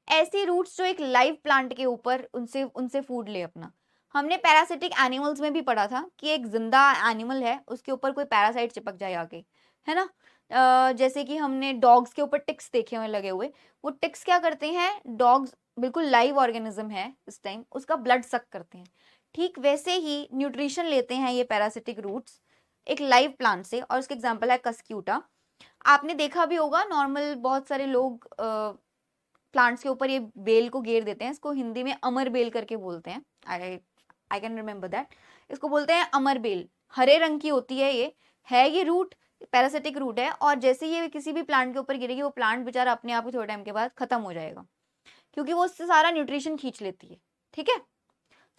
ऐसी रूट्स जो एक लाइव प्लांट के ऊपर उनसे फूड ले अपना। हमने पैरासिटिक एनिमल्स में भी पढ़ा था कि एक जिंदा एनिमल है, उसके ऊपर कोई पैरासाइट चिपक जाए आके, है ना। जैसे कि हमने डॉग्स के ऊपर टिक्स देखे हुए लगे हुए, वो टिक्स क्या करते हैं, डॉग्स बिल्कुल लाइव ऑर्गेनिज्म है इस टाइम, उसका ब्लड सक करते हैं। ठीक वैसे ही न्यूट्रिशन लेते हैं ये पैरासिटिक रूट्स एक लाइव प्लांट से, और उसके एग्जाम्पल है कस्क्यूटा। आपने देखा भी होगा, नॉर्मल बहुत सारे लोग प्लांट्स के ऊपर ये बेल को घेर देते हैं, इसको हिंदी में अमर बेल करके बोलते हैं। आई कैन रिमेम्बर दैट, इसको बोलते हैं अमर बेल। हरे रंग की होती है, ये रूट पैरासिटिक रूट है, और जैसे ये किसी भी प्लांट के ऊपर गिरेगी वो प्लांट बेचारा अपने आप ही थोड़े टाइम के बाद खत्म हो जाएगा, क्योंकि वो उससे सारा न्यूट्रिशन खींच लेती है, ठीक है।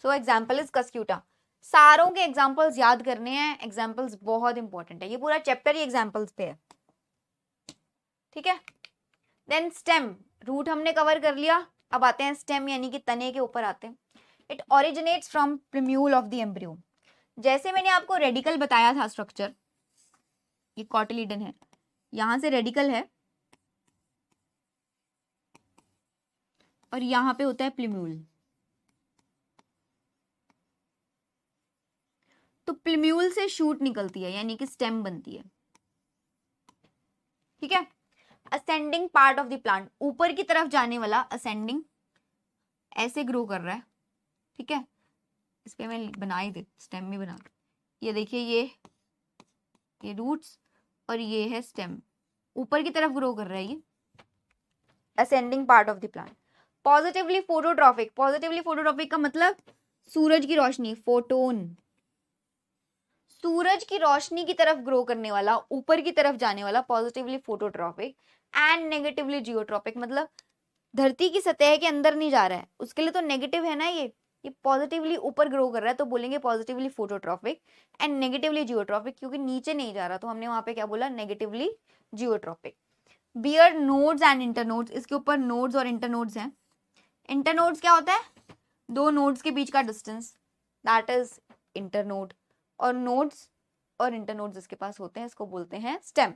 So example is Cuscuta. सारों के एग्जाम्पल्स याद करने हैं, एग्जाम्पल्स बहुत इंपॉर्टेंट है, ये पूरा चैप्टर ही एग्जाम्पल्स पे है, ठीक है। देन स्टेम, रूट हमने कवर कर लिया, अब आते हैं स्टेम यानी कि तने के ऊपर आते हैं। It originates from plumule of the embryo. जैसे मैंने आपको रेडिकल बताया था स्ट्रक्चर, ये कॉटिलीडन है, यहां से रेडिकल है और यहां पे होता है प्लिम्यूल। तो प्लिम्यूल से शूट निकलती है यानी कि स्टेम बनती है, ठीक है। Ascending part of the plant, ऊपर की तरफ जाने वाला, असेंडिंग ऐसे ग्रो कर रहा है, ठीक है। इस पे मैं बना ही दे, स्टेम में बना, ये देखिए ये रूट्स और ये है स्टेम, ऊपर की तरफ ग्रो कर रहा है ये, ascending part of the plant. Positively phototropic, positively phototropic का मतलब सूरज की रोशनी, फोटोन, सूरज की रोशनी की तरफ ग्रो करने वाला, ऊपर की तरफ जाने वाला, positively phototropic. And negatively geotropic, मतलब धरती की सतह के अंदर नहीं जा रहा है, उसके लिए तो नेगेटिव है ना, ये पॉजिटिवली ऊपर ग्रो कर रहा है तो बोलेंगे positively phototropic. And negatively geotropic, क्योंकि नीचे नहीं जा रहा तो हमने वहां पे क्या बोला, negatively geotropic. Bear nodes and internodes, इसके ऊपर नोड्स और इंटरनोड्स हैं। इंटरनोड्स क्या होता है, दो नोड्स के बीच का डिस्टेंस, दैट इज इंटरनोड। और नोड्स और इंटरनोड्स इसके पास होते हैं, इसको बोलते हैं stem.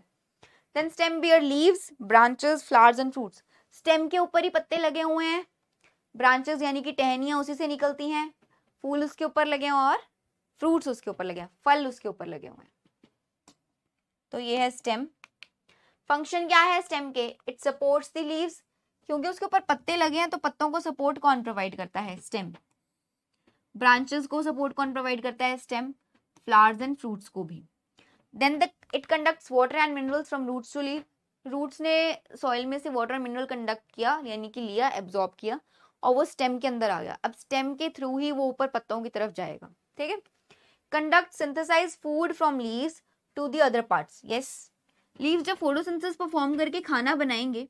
Then stem bear leaves, branches, flowers and fruits, stem के ऊपर ही पत्ते लगे हुए हैं, ब्रांचेस यानी कि टहनियां उसी से निकलती हैं, फूल उसके ऊपर लगे हैं और फ्रूट्स उसके ऊपर लगे हैं, फल उसके ऊपर लगे हुए हैं। तो ये है स्टेम। फंक्शन क्या है स्टेम के, इट सपोर्ट्स द लीव्स, क्योंकि उसके ऊपर पत्ते लगे हैं तो पत्तों को सपोर्ट कौन प्रोवाइड करता है, स्टेम। ब्रांचेस को सपोर्ट कौन प्रोवाइड करता है, स्टेम। फ्लावर्स एंड फ्रूट्स को भी। Then it conducts water and minerals from roots to leave, roots ने सॉइल में से वाटर मिनरल कंडक्ट किया, यानी कि लिया, एब्जॉर्ब किया, और वो स्टेम के अंदर आ गया। अब स्टेम के थ्रू ही वो ऊपर पत्तों की तरफ जाएगा, ठीक है। Conduct synthesize food from leaves to the other parts, yes. Leaves जब फोटोसिंथेसिस परफॉर्म करके खाना बनाएंगे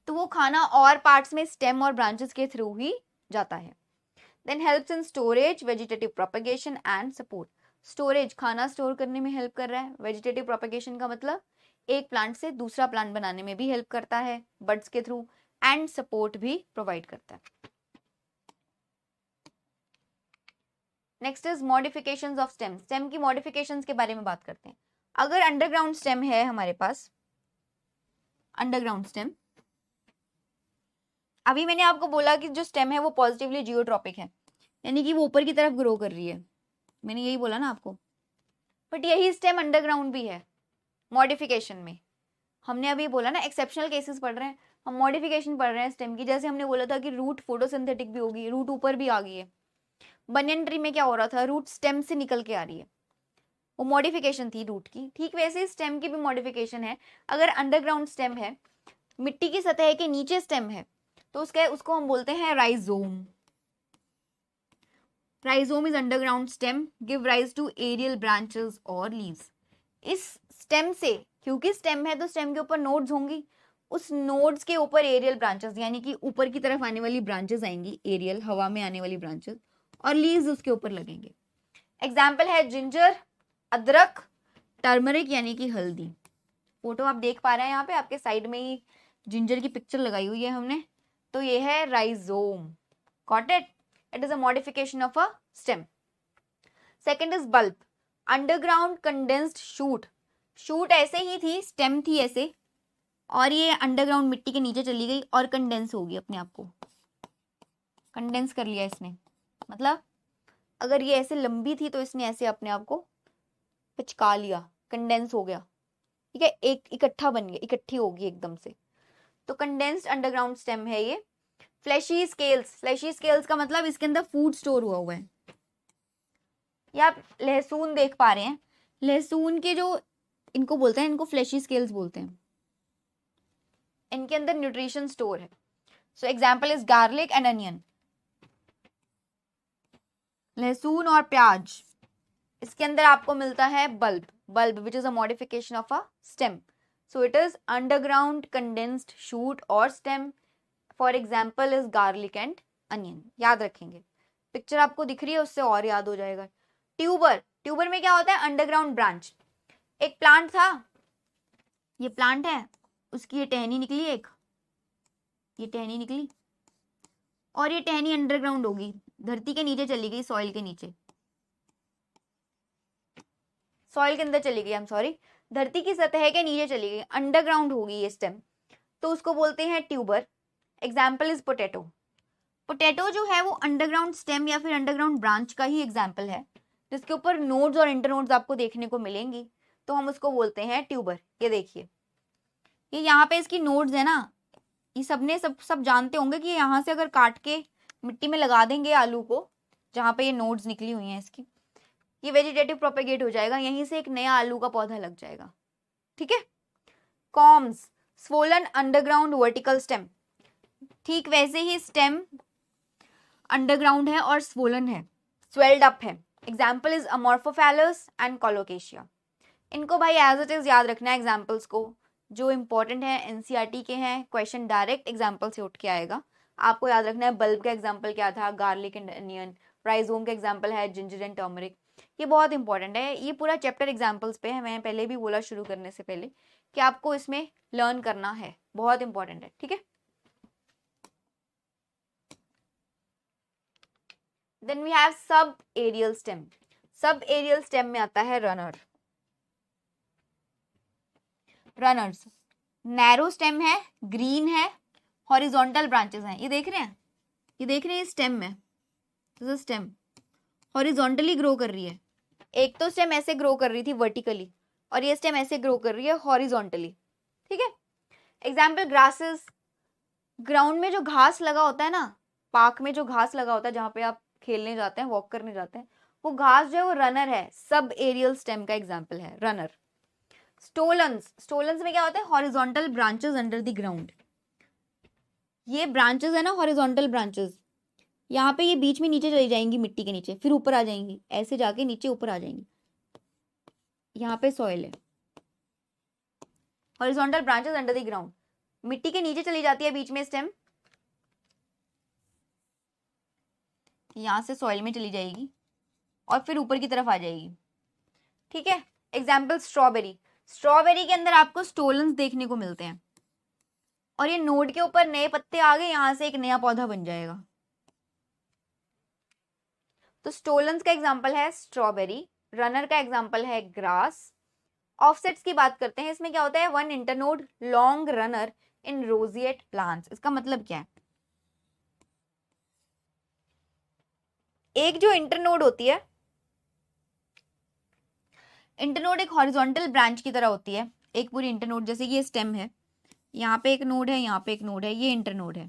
तो वो खाना और पार्ट्स में स्टेम और ब्रांचेस के थ्रू ही जाता है। Then helps in storage, vegetative propagation and support, storage खाना स्टोर करने में हेल्प कर रहा है, वेजिटेटिव प्रोपगेशन का मतलब एक प्लांट से दूसरा प्लांट बनाने में भी हेल्प करता है बड्स के थ्रू, एंड सपोर्ट भी प्रोवाइड करता है। Next is modifications of stem, stem की मॉडिफिकेशंस के बारे में बात करते हैं। अगर अंडरग्राउंड स्टेम है हमारे पास, अंडरग्राउंड स्टेम, अभी मैंने आपको बोला कि जो स्टेम है वो पॉजिटिवली जियोट्रॉपिक है, यानी कि वो ऊपर की तरफ ग्रो कर रही है, मैंने यही बोला ना आपको। बट यही स्टेम अंडरग्राउंड भी है मॉडिफिकेशन में। हमने अभी बोला ना एक्सेप्शनल केसेस पढ़ रहे हैं हम, मॉडिफिकेशन पढ़ रहे हैं स्टेम की। जैसे हमने बोला था कि रूट फोटोसिंथेटिक भी होगी, रूट ऊपर भी आ गई है। बनियन ट्री में क्या हो रहा था, रूट स्टेम से निकल के आ रही है, वो मॉडिफिकेशन थी रूट की। ठीक वैसे ही स्टेम की भी मॉडिफिकेशन है। अगर अंडरग्राउंड स्टेम है, मिट्टी की सतह के नीचे स्टेम है, तो उसको हम बोलते हैं rhizome. Rhizome is underground stem, give rise to aerial branches और लीव्स। इस स्टेम से, क्योंकि स्टेम है तो स्टेम के ऊपर नोड्स होंगी, उस नोड्स के ऊपर एरियल ब्रांचेस यानी कि ऊपर की तरफ आने वाली ब्रांचेस आएंगी, एरियल हवा में आने वाली ब्रांचेस, और लीव्स उसके ऊपर लगेंगे। एग्जाम्पल है जिंजर, अदरक, टर्मरिक यानी कि हल्दी। फोटो आप देख पा रहे हैं यहाँ पे आपके साइड में ही जिंजर की पिक्चर लगाई हुई है हमने, तो ये है rhizome. Got it? It is a modification of a stem. Second is bulb, underground condensed shoot. Shoot ऐसे ही थी, स्टेम थी ऐसे, और ये अंडरग्राउंड मिट्टी के नीचे चली गई और कंडेंस होगी, अपने आप को कंडेंस कर लिया इसने। मतलब अगर ये ऐसे लंबी थी तो इसने ऐसे अपने आप को पिचका लिया, कंडेंस हो गया, ठीक है, एक इकट्ठा बन गया, इकट्ठी होगी एकदम से, तो कंडेंस्ड अंडरग्राउंड स्टेम है ये। फ्लैशी स्केल्स, फ्लैशी स्केल्स का मतलब इसके अंदर फूड स्टोर हुआ है। ये आप लहसुन देख पा रहे हैं, लहसुन के जो इनको बोलते हैं, इनको फ्लैशी स्केल्स बोलते हैं, इनके अंदर न्यूट्रिशन स्टोर है। So example is garlic and onion, लहसुन और प्याज, इसके अंदर आपको मिलता है bulb, bulb which is a modification of a stem. So it is underground condensed shoot और stem. For example is garlic and onion, याद रखेंगे, पिक्चर आपको दिख रही है उससे और याद हो जाएगा। ट्यूबर, ट्यूबर में क्या होता है, अंडरग्राउंड ब्रांच। एक प्लांट था, ये प्लांट है, उसकी ये टहनी निकली, एक ये टहनी निकली, और ये टहनी अंडरग्राउंड होगी, धरती के नीचे चली गई, सॉइल के नीचे, सॉइल के अंदर चली गई, आई एम सॉरी, धरती की सतह के नीचे चली गई, अंडरग्राउंड होगी ये स्टेम, तो उसको बोलते हैं tuber. Example is potato, potato जो है वो अंडरग्राउंड स्टेम या फिर अंडरग्राउंड ब्रांच का ही एग्जाम्पल है, जिसके ऊपर नोड्स और इंटरनोड्स आपको देखने को मिलेंगी, तो हम उसको बोलते हैं ट्यूबर। ये देखिए ये यहाँ पे इसकी नोड्स है ना, ये सब जानते होंगे कि यहाँ से अगर काट के मिट्टी में लगा देंगे आलू को, जहाँ पे ये नोड्स निकली हुई हैं इसकी, ये वेजिटेटिव प्रोपेगेट हो जाएगा, यहीं से एक नया आलू का पौधा लग जाएगा। ठीक है। Corms, swollen underground vertical stem, ठीक वैसे ही स्टेम अंडरग्राउंड है और स्वोलन है, स्वेल्ड अप है। Example is amorphophallus and colocasia. इनको भाई एज इट इज याद रखना है एग्जाम्पल्स को, जो इंपॉर्टेंट है एनसीईआरटी के हैं, क्वेश्चन डायरेक्ट एग्जाम्पल से उठ के आएगा। आपको याद रखना है बल्ब का एग्जाम्पल क्या था, गार्लिक एंड अनियन। राइजोम का एग्जाम्पल है जिंजर एंड टर्मरिक। ये बहुत इंपॉर्टेंट है, ये पूरा चैप्टर एग्जाम्पल्स पे है। मैं पहले भी बोला शुरू करने से पहले कि आपको इसमें लर्न करना है, बहुत इंपॉर्टेंट है। ठीक है। Then we have sub aerial stem. Sub aerial stem में आता है रनर। रनर्स नैरो स्टेम है, ग्रीन है, हॉरिजॉन्टल ब्रांचेस हैं। ये देख रहे हैं, ये देख रहे हैं स्टेम में, तो स्टेम हॉरिजॉन्टली ग्रो कर रही है। एक तो स्टेम ऐसे ग्रो कर रही थी वर्टिकली, और ये स्टेम ऐसे ग्रो कर रही है हॉरिजॉन्टली। ठीक है। एग्जाम्पल ग्रासेस, ग्राउंड में जो घास लगा होता है ना, पार्क में जो घास लगा होता है जहाँ पे आप खेलने जाते हैं, वॉक करने जाते हैं, वो घास जो है वो रनर है, सब एरियल स्टेम का एग्जाम्पल है रनर। स्टोलन्स, स्टोलन्स में क्या होता है, horizontal branches under the ground. ये ब्रांचेस है ना, हॉरिजॉन्टल ब्रांचेस, यहाँ पे ये बीच में नीचे चली जाएंगी मिट्टी के नीचे, फिर ऊपर आ जाएंगी, ऐसे जाके नीचे ऊपर आ जाएंगी। यहाँ पे सॉइल है, horizontal branches under the ground, मिट्टी के नीचे चली जाती है बीच में स्टेम, यहाँ से सॉइल में चली जाएगी और फिर ऊपर की तरफ आ जाएगी। ठीक है। एग्जाम्पल स्ट्रॉबेरी, स्ट्रॉबेरी के अंदर आपको स्टोलन्स देखने को मिलते हैं, और ये नोड के ऊपर नए पत्ते आ गए, यहां से एक नया पौधा बन जाएगा। तो स्टोलन्स का एग्जाम्पल है स्ट्रॉबेरी, रनर का एग्जाम्पल है ग्रास। ऑफसेट्स की बात करते हैं, इसमें क्या होता है, वन इंटरनोड लॉन्ग रनर इन रोजिएट प्लांट्स। इसका मतलब क्या है, एक जो इंटरनोड होती है, इंटरनोड एक हॉरिजॉन्टल ब्रांच की तरह होती है, एक पूरी इंटरनोड, जैसे ये स्टेम है, यहाँ पे एक नोड है, यहाँ पे एक नोड है, ये इंटरनोड है,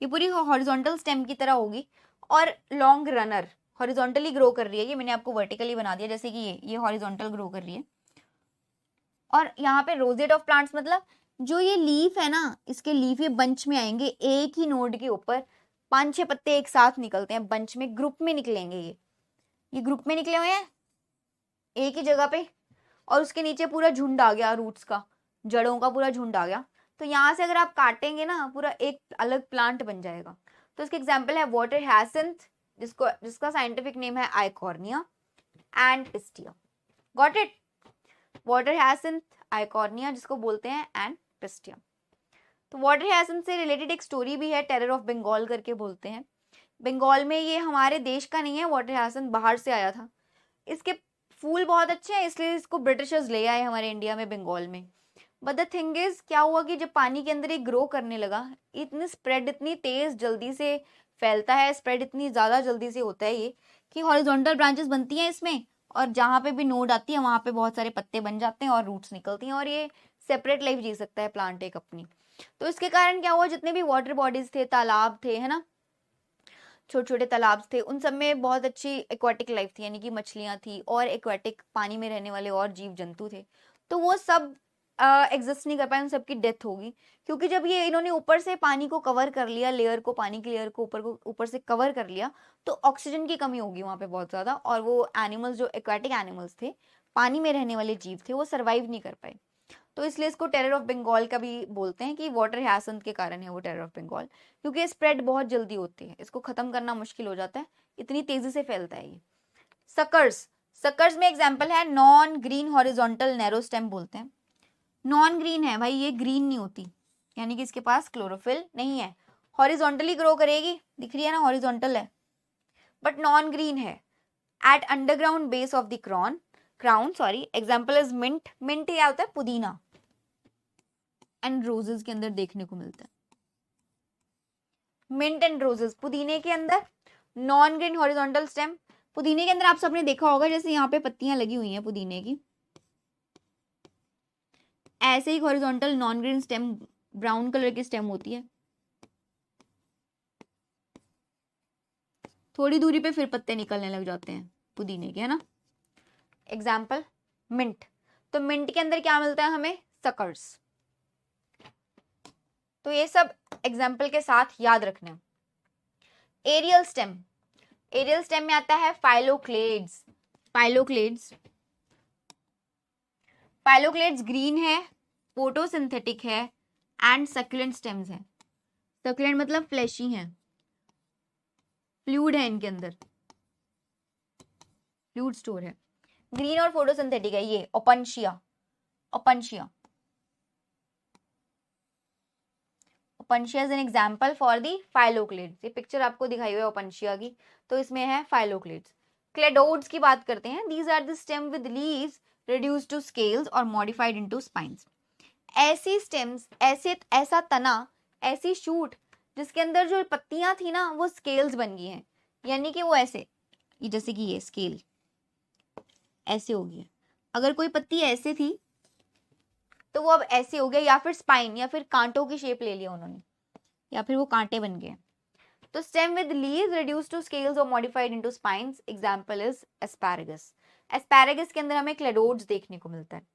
ये पूरी हॉरिजॉन्टल स्टेम की तरह होगी। और लॉन्ग रनर हॉरिजॉन्टली ग्रो कर रही है, ये मैंने आपको वर्टिकली बना दिया, जैसे कि ये हॉरिजॉन्टल ग्रो कर रही है। और यहाँ पे रोजेट ऑफ प्लांट्स मतलब जो ये लीफ है ना, इसके लीफ ये बंच में आएंगे, एक ही नोड के ऊपर 5-6 पत्ते एक साथ निकलते हैं, बंच में, ग्रुप में निकलेंगे। ये ग्रुप में निकले हुए हैं एक ही जगह पे, और उसके नीचे पूरा झुंड आ गया, रूट्स का, जड़ों का पूरा झुंड आ गया। तो यहाँ से अगर आप काटेंगे ना, पूरा एक अलग प्लांट बन जाएगा। तो इसके एग्जाम्पल है वाटर हैसिंथ, जिसका साइंटिफिक नेम है eichhornia, and pistia. Got it, water hyacinth, eichhornia जिसको बोलते हैं, एंड पिस्टिया। तो वाटर हैसिंथ से रिलेटेड एक स्टोरी भी है, टेरर ऑफ बंगाल करके बोलते हैं। बंगाल में ये हमारे देश का नहीं है, वाटर हैसिंथ बाहर से आया था। इसके फूल बहुत अच्छे हैं, इसलिए इसको ब्रिटिशर्स ले आए हमारे इंडिया में, बंगाल में। बट द थिंग इज, क्या हुआ कि जब पानी के अंदर ये ग्रो करने लगा, इतनी स्प्रेड, इतनी तेज जल्दी से फैलता है, स्प्रेड इतनी ज़्यादा जल्दी से होता है ये, कि हॉरिजॉन्टल ब्रांचेस बनती हैं इसमें, और जहाँ पे भी नोड आती है वहाँ पे बहुत सारे पत्ते बन जाते हैं और रूट्स निकलती हैं, और ये सेपरेट लाइफ जी सकता है प्लांट एक अपनी। तो इसके कारण क्या हुआ, जितने भी वाटर बॉडीज थे, तालाब थे, है ना, छोटे छोटे तालाब थे, उन सब में बहुत अच्छी एक्वाटिक लाइफ थी, यानी कि मछलियाँ थी और एक्वाटिक पानी में रहने वाले और जीव जंतु थे। तो वो सब एग्जिस्ट नहीं कर पाए, उन सबकी डेथ होगी। क्योंकि जब ये इन्होंने ऊपर से पानी को कवर कर लिया, लेयर को, पानी की लेयर को ऊपर से कवर कर लिया, तो ऑक्सीजन की कमी होगी वहाँ पे बहुत ज़्यादा, और वो एनिमल्स, जो एक्वाटिक एनिमल्स थे, पानी में रहने वाले जीव थे, वो सर्वाइव नहीं कर पाए। तो इसलिए इसको टेरर ऑफ बंगाल का भी बोलते हैं, कि वाटर हैसिंथ के कारण है वो टेरर ऑफ बंगाल, क्योंकि ये स्प्रेड बहुत जल्दी होती है, इसको खत्म करना मुश्किल हो जाता है, इतनी तेजी से फैलता है ये। सकर्स, सकर्स में एग्जाम्पल है non green horizontal narrow stem बोलते हैं। नॉन ग्रीन है भाई, ये ग्रीन नहीं होती, यानी कि इसके पास क्लोरोफिल नहीं है, हॉरिजॉन्टली ग्रो करेगी, दिख रही है ना, हॉरिजॉन्टल है, बट नॉन ग्रीन है। At underground base of the crown, sorry, example is mint. Mint क्या होता है, पुदीना, एंड रोजेस के अंदर देखने को मिलता है। मिंट एंड रोजेस, पुदीने के अंदर नॉन ग्रीन हॉरिजॉन्टल स्टेम। पुदीने के अंदर आप सबने देखा होगा, जैसे यहाँ पे पत्तियां लगी हुई हैं पुदीने की, ऐसे ही horizontal non green stem, brown colour की स्टेम होती है, थोड़ी दूरी पे फिर पत्ते निकलने लग जाते हैं पुदीने के, है ना। एग्जाम्पल मिंट, तो मिंट के अंदर क्या मिलता है हमें, सकर्स। तो ये सब एग्जाम्पल के साथ याद रखना। एरियल स्टेम, एरियल स्टेम में आता है फाइलोक्लेड्स। फाइलोक्लेड्स, फाइलोक्लेड्स ग्रीन है, फोटोसिंथेटिक है एंड सक्यूलेंट स्टेम्स है। सक्यूलेंट मतलब फ्लैशी है, फ्लूइड है इनके अंदर, फ्लूइड स्टोर है। ग्रीन और फोटोसिंथेटिक है ये opuntia, opuntia, opuntia is an example for the phylloclades. ये पिक्चर आपको दिखाई हुई है ओपनशिया की, तो इसमें है फाइलोक्लेड्स। क्लेडोड्स की बात करते हैं, these are the stem with leaves reduced to scales or modified into spines। ऐसी स्टेम्स, ऐसा तना, ऐसी शूट जिसके अंदर जो पत्तियां थी ना वो स्केल्स बन गई हैं, यानी कि वो ऐसे, ये जैसे कि ये स्केल ऐसे हो गई है। अगर कोई पत्ती ऐसे थी तो वो अब ऐसे हो गया, या फिर स्पाइन, या फिर कांटों की शेप ले लिया उन्होंने, या फिर वो कांटे बन गए। तो stem with leaves reduced to scales or modified into spines, example is asparagus। Asparagus के अंदर हमें क्लेडोड्स देखने को मिलता है।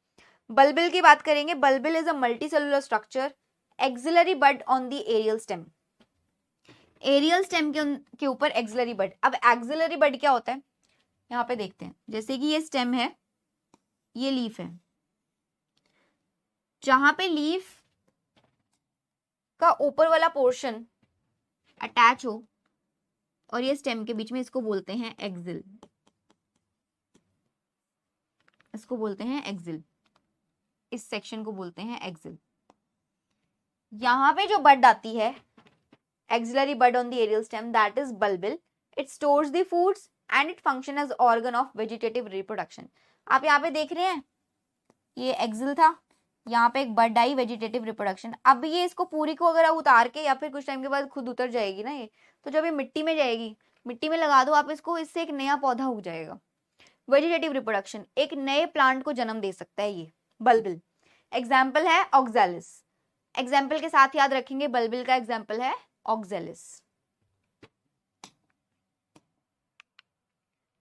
बल्बिल की बात करेंगे, bulbil is a multicellular structure, axillary bud on the aerial stem. Aerial stem के ऊपर एक्सिलरी बड। अब एक्सिलरी बड क्या होता है, यहाँ पे देखते हैं। जैसे कि ये स्टेम है, ये लीफ है, जहां पे लीफ का ऊपर वाला पोर्शन अटैच हो और ये स्टेम के बीच में, इसको बोलते हैं एक्सिल, इसको बोलते हैं एक्सिल, इस सेक्शन को बोलते हैं एक्सिल। यहां पे जो बड आती है, axillary bud on the aerial stem, that is bulbil. It stores the foods and it function as organ of vegetative reproduction. आप यहाँ पे देख रहे हैं, ये एक्सिल था, यहाँ पे एक बड आई, वेजिटेटिव रिप्रोडक्शन। अब ये इसको पूरी को अगर आप उतार के, या फिर कुछ टाइम के बाद खुद उतर जाएगी ना ये, तो जब ये मिट्टी में जाएगी, मिट्टी में लगा दो आप इसको, इससे एक नया पौधा उग जाएगा। वेजिटेटिव रिप्रोडक्शन, एक नए प्लांट को जन्म दे सकता है ये बल्बिल। एग्जाम्पल है ऑक्सैलिस, एग्जाम्पल के साथ याद रखेंगे, बल्बिल का एग्जाम्पल है oxalis.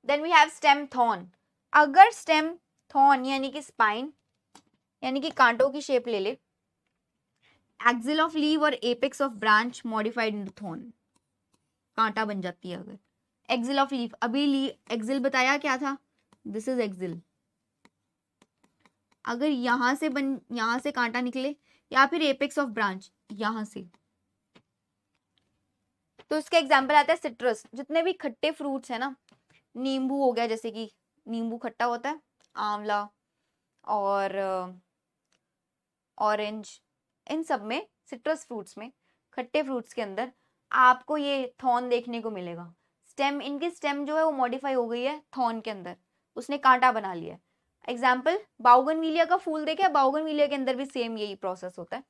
Then we have stem thorn. अगर स्टेम थॉर्न यानी कि स्पाइन, यानी कि कांटों की शेप ले ले, एक्सिल ऑफ लीव और apex of branch modified into thorn, कांटा बन जाती है अगर। एक्सिल ऑफ लीफ, अभी एक्सिल बताया क्या था, दिस इज एक्सिल। अगर यहां से कांटा निकले, या फिर एपेक्स ऑफ ब्रांच यहां से, तो इसका एग्जाम्पल आता है सिट्रस। जितने भी खट्टे फ्रूट्स है ना, नींबू हो गया, जैसे कि नींबू खट्टा होता है, आंवला और ऑरेंज, इन सब में, सिट्रस फ्रूट्स में, खट्टे फ्रूट्स के अंदर आपको ये थॉर्न देखने को मिलेगा। स्टेम, इनकी स्टेम जो है वो मॉडिफाई हो गई है थॉर्न के अंदर, उसने कांटा बना लिया है। एग्जाम्पल बाउगनविलिया का फूल देखे, बाउगनविलिया के अंदर भी सेम यही प्रोसेस होता है,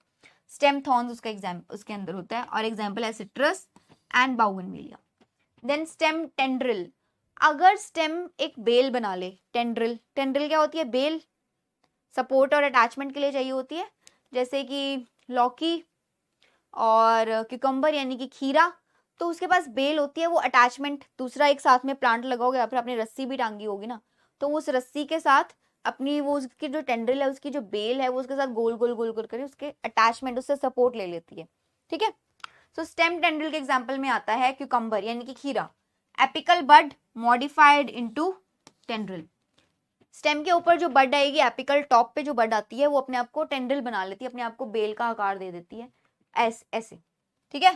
स्टेम थॉर्न्स उसका एग्जाम्पल उसके अंदर होता है, और एग्जाम्पल है citrus and bougainvillea. Then stem tendril, अगर स्टेम एक बेल बना ले, टेंड्रिल, टेंड्रिल क्या होती है, बेल, सपोर्ट और अटैचमेंट के लिए चाहिए होती है, जैसे कि लौकी और क्यूकम्बर यानी कि खीरा, तो उसके पास बेल होती है, वो अटैचमेंट, दूसरा एक साथ में प्लांट लगाओगे, या फिर अपनी रस्सी भी टांगी होगी ना, तो उस रस्सी के साथ अपनी वो उसकी जो टेंड्रिल है, उसकी जो बेल है, वो उसके साथ गोल गोल गोल गोल करके उसके अटैचमेंट, उससे सपोर्ट ले लेती है, ठीक है। सो स्टेम टेंड्रिल के एग्जाम्पल में आता है क्यूकम्बर यानी कि खीरा, एपिकल बड मॉडिफाइड इनटू टेंड्रिल। स्टेम के ऊपर जो बड आएगी, एपिकल टॉप पे जो बड आती है, वो अपने आप को टेंड्रिल बना लेती है, अपने आप को बेल का आकार दे देती है, ऐसे, ठीक है।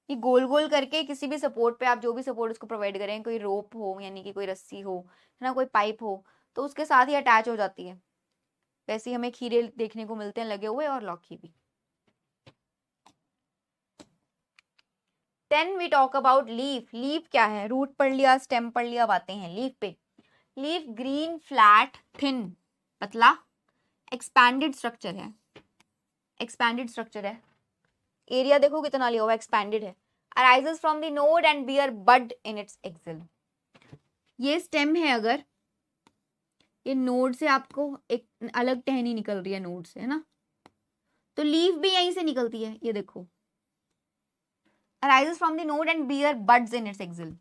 ये गोल गोल करके किसी भी सपोर्ट पे, आप जो भी सपोर्ट उसको प्रोवाइड करें, कोई रोप हो यानी कि कोई रस्सी हो, है ना, कोई पाइप हो, तो उसके साथ ही अटैच हो जाती है। वैसे ही हमें खीरे देखने को मिलते हैं लगे हुए, और लौकी भी। Then we talk about leaf. Leaf क्या है, रूट पढ़ लिया, स्टेम पढ़ लिया, बातें हैं लीफ पे। लीफ ग्रीन, फ्लैट, थिन, पतला, एक्सपैंडेड स्ट्रक्चर है, एक्सपैंडेड स्ट्रक्चर है। एरिया देखो कितना लिया हुआ, एक्सपैंडेड है। Arises from the node and bear bud in its axil. ये स्टेम है अगर, ये नोड से आपको एक अलग टहनी निकल रही है नोड से, है ना। तो लीफ भी यहीं से निकलती है, ये देखो, arises from the node and bear buds in its axil।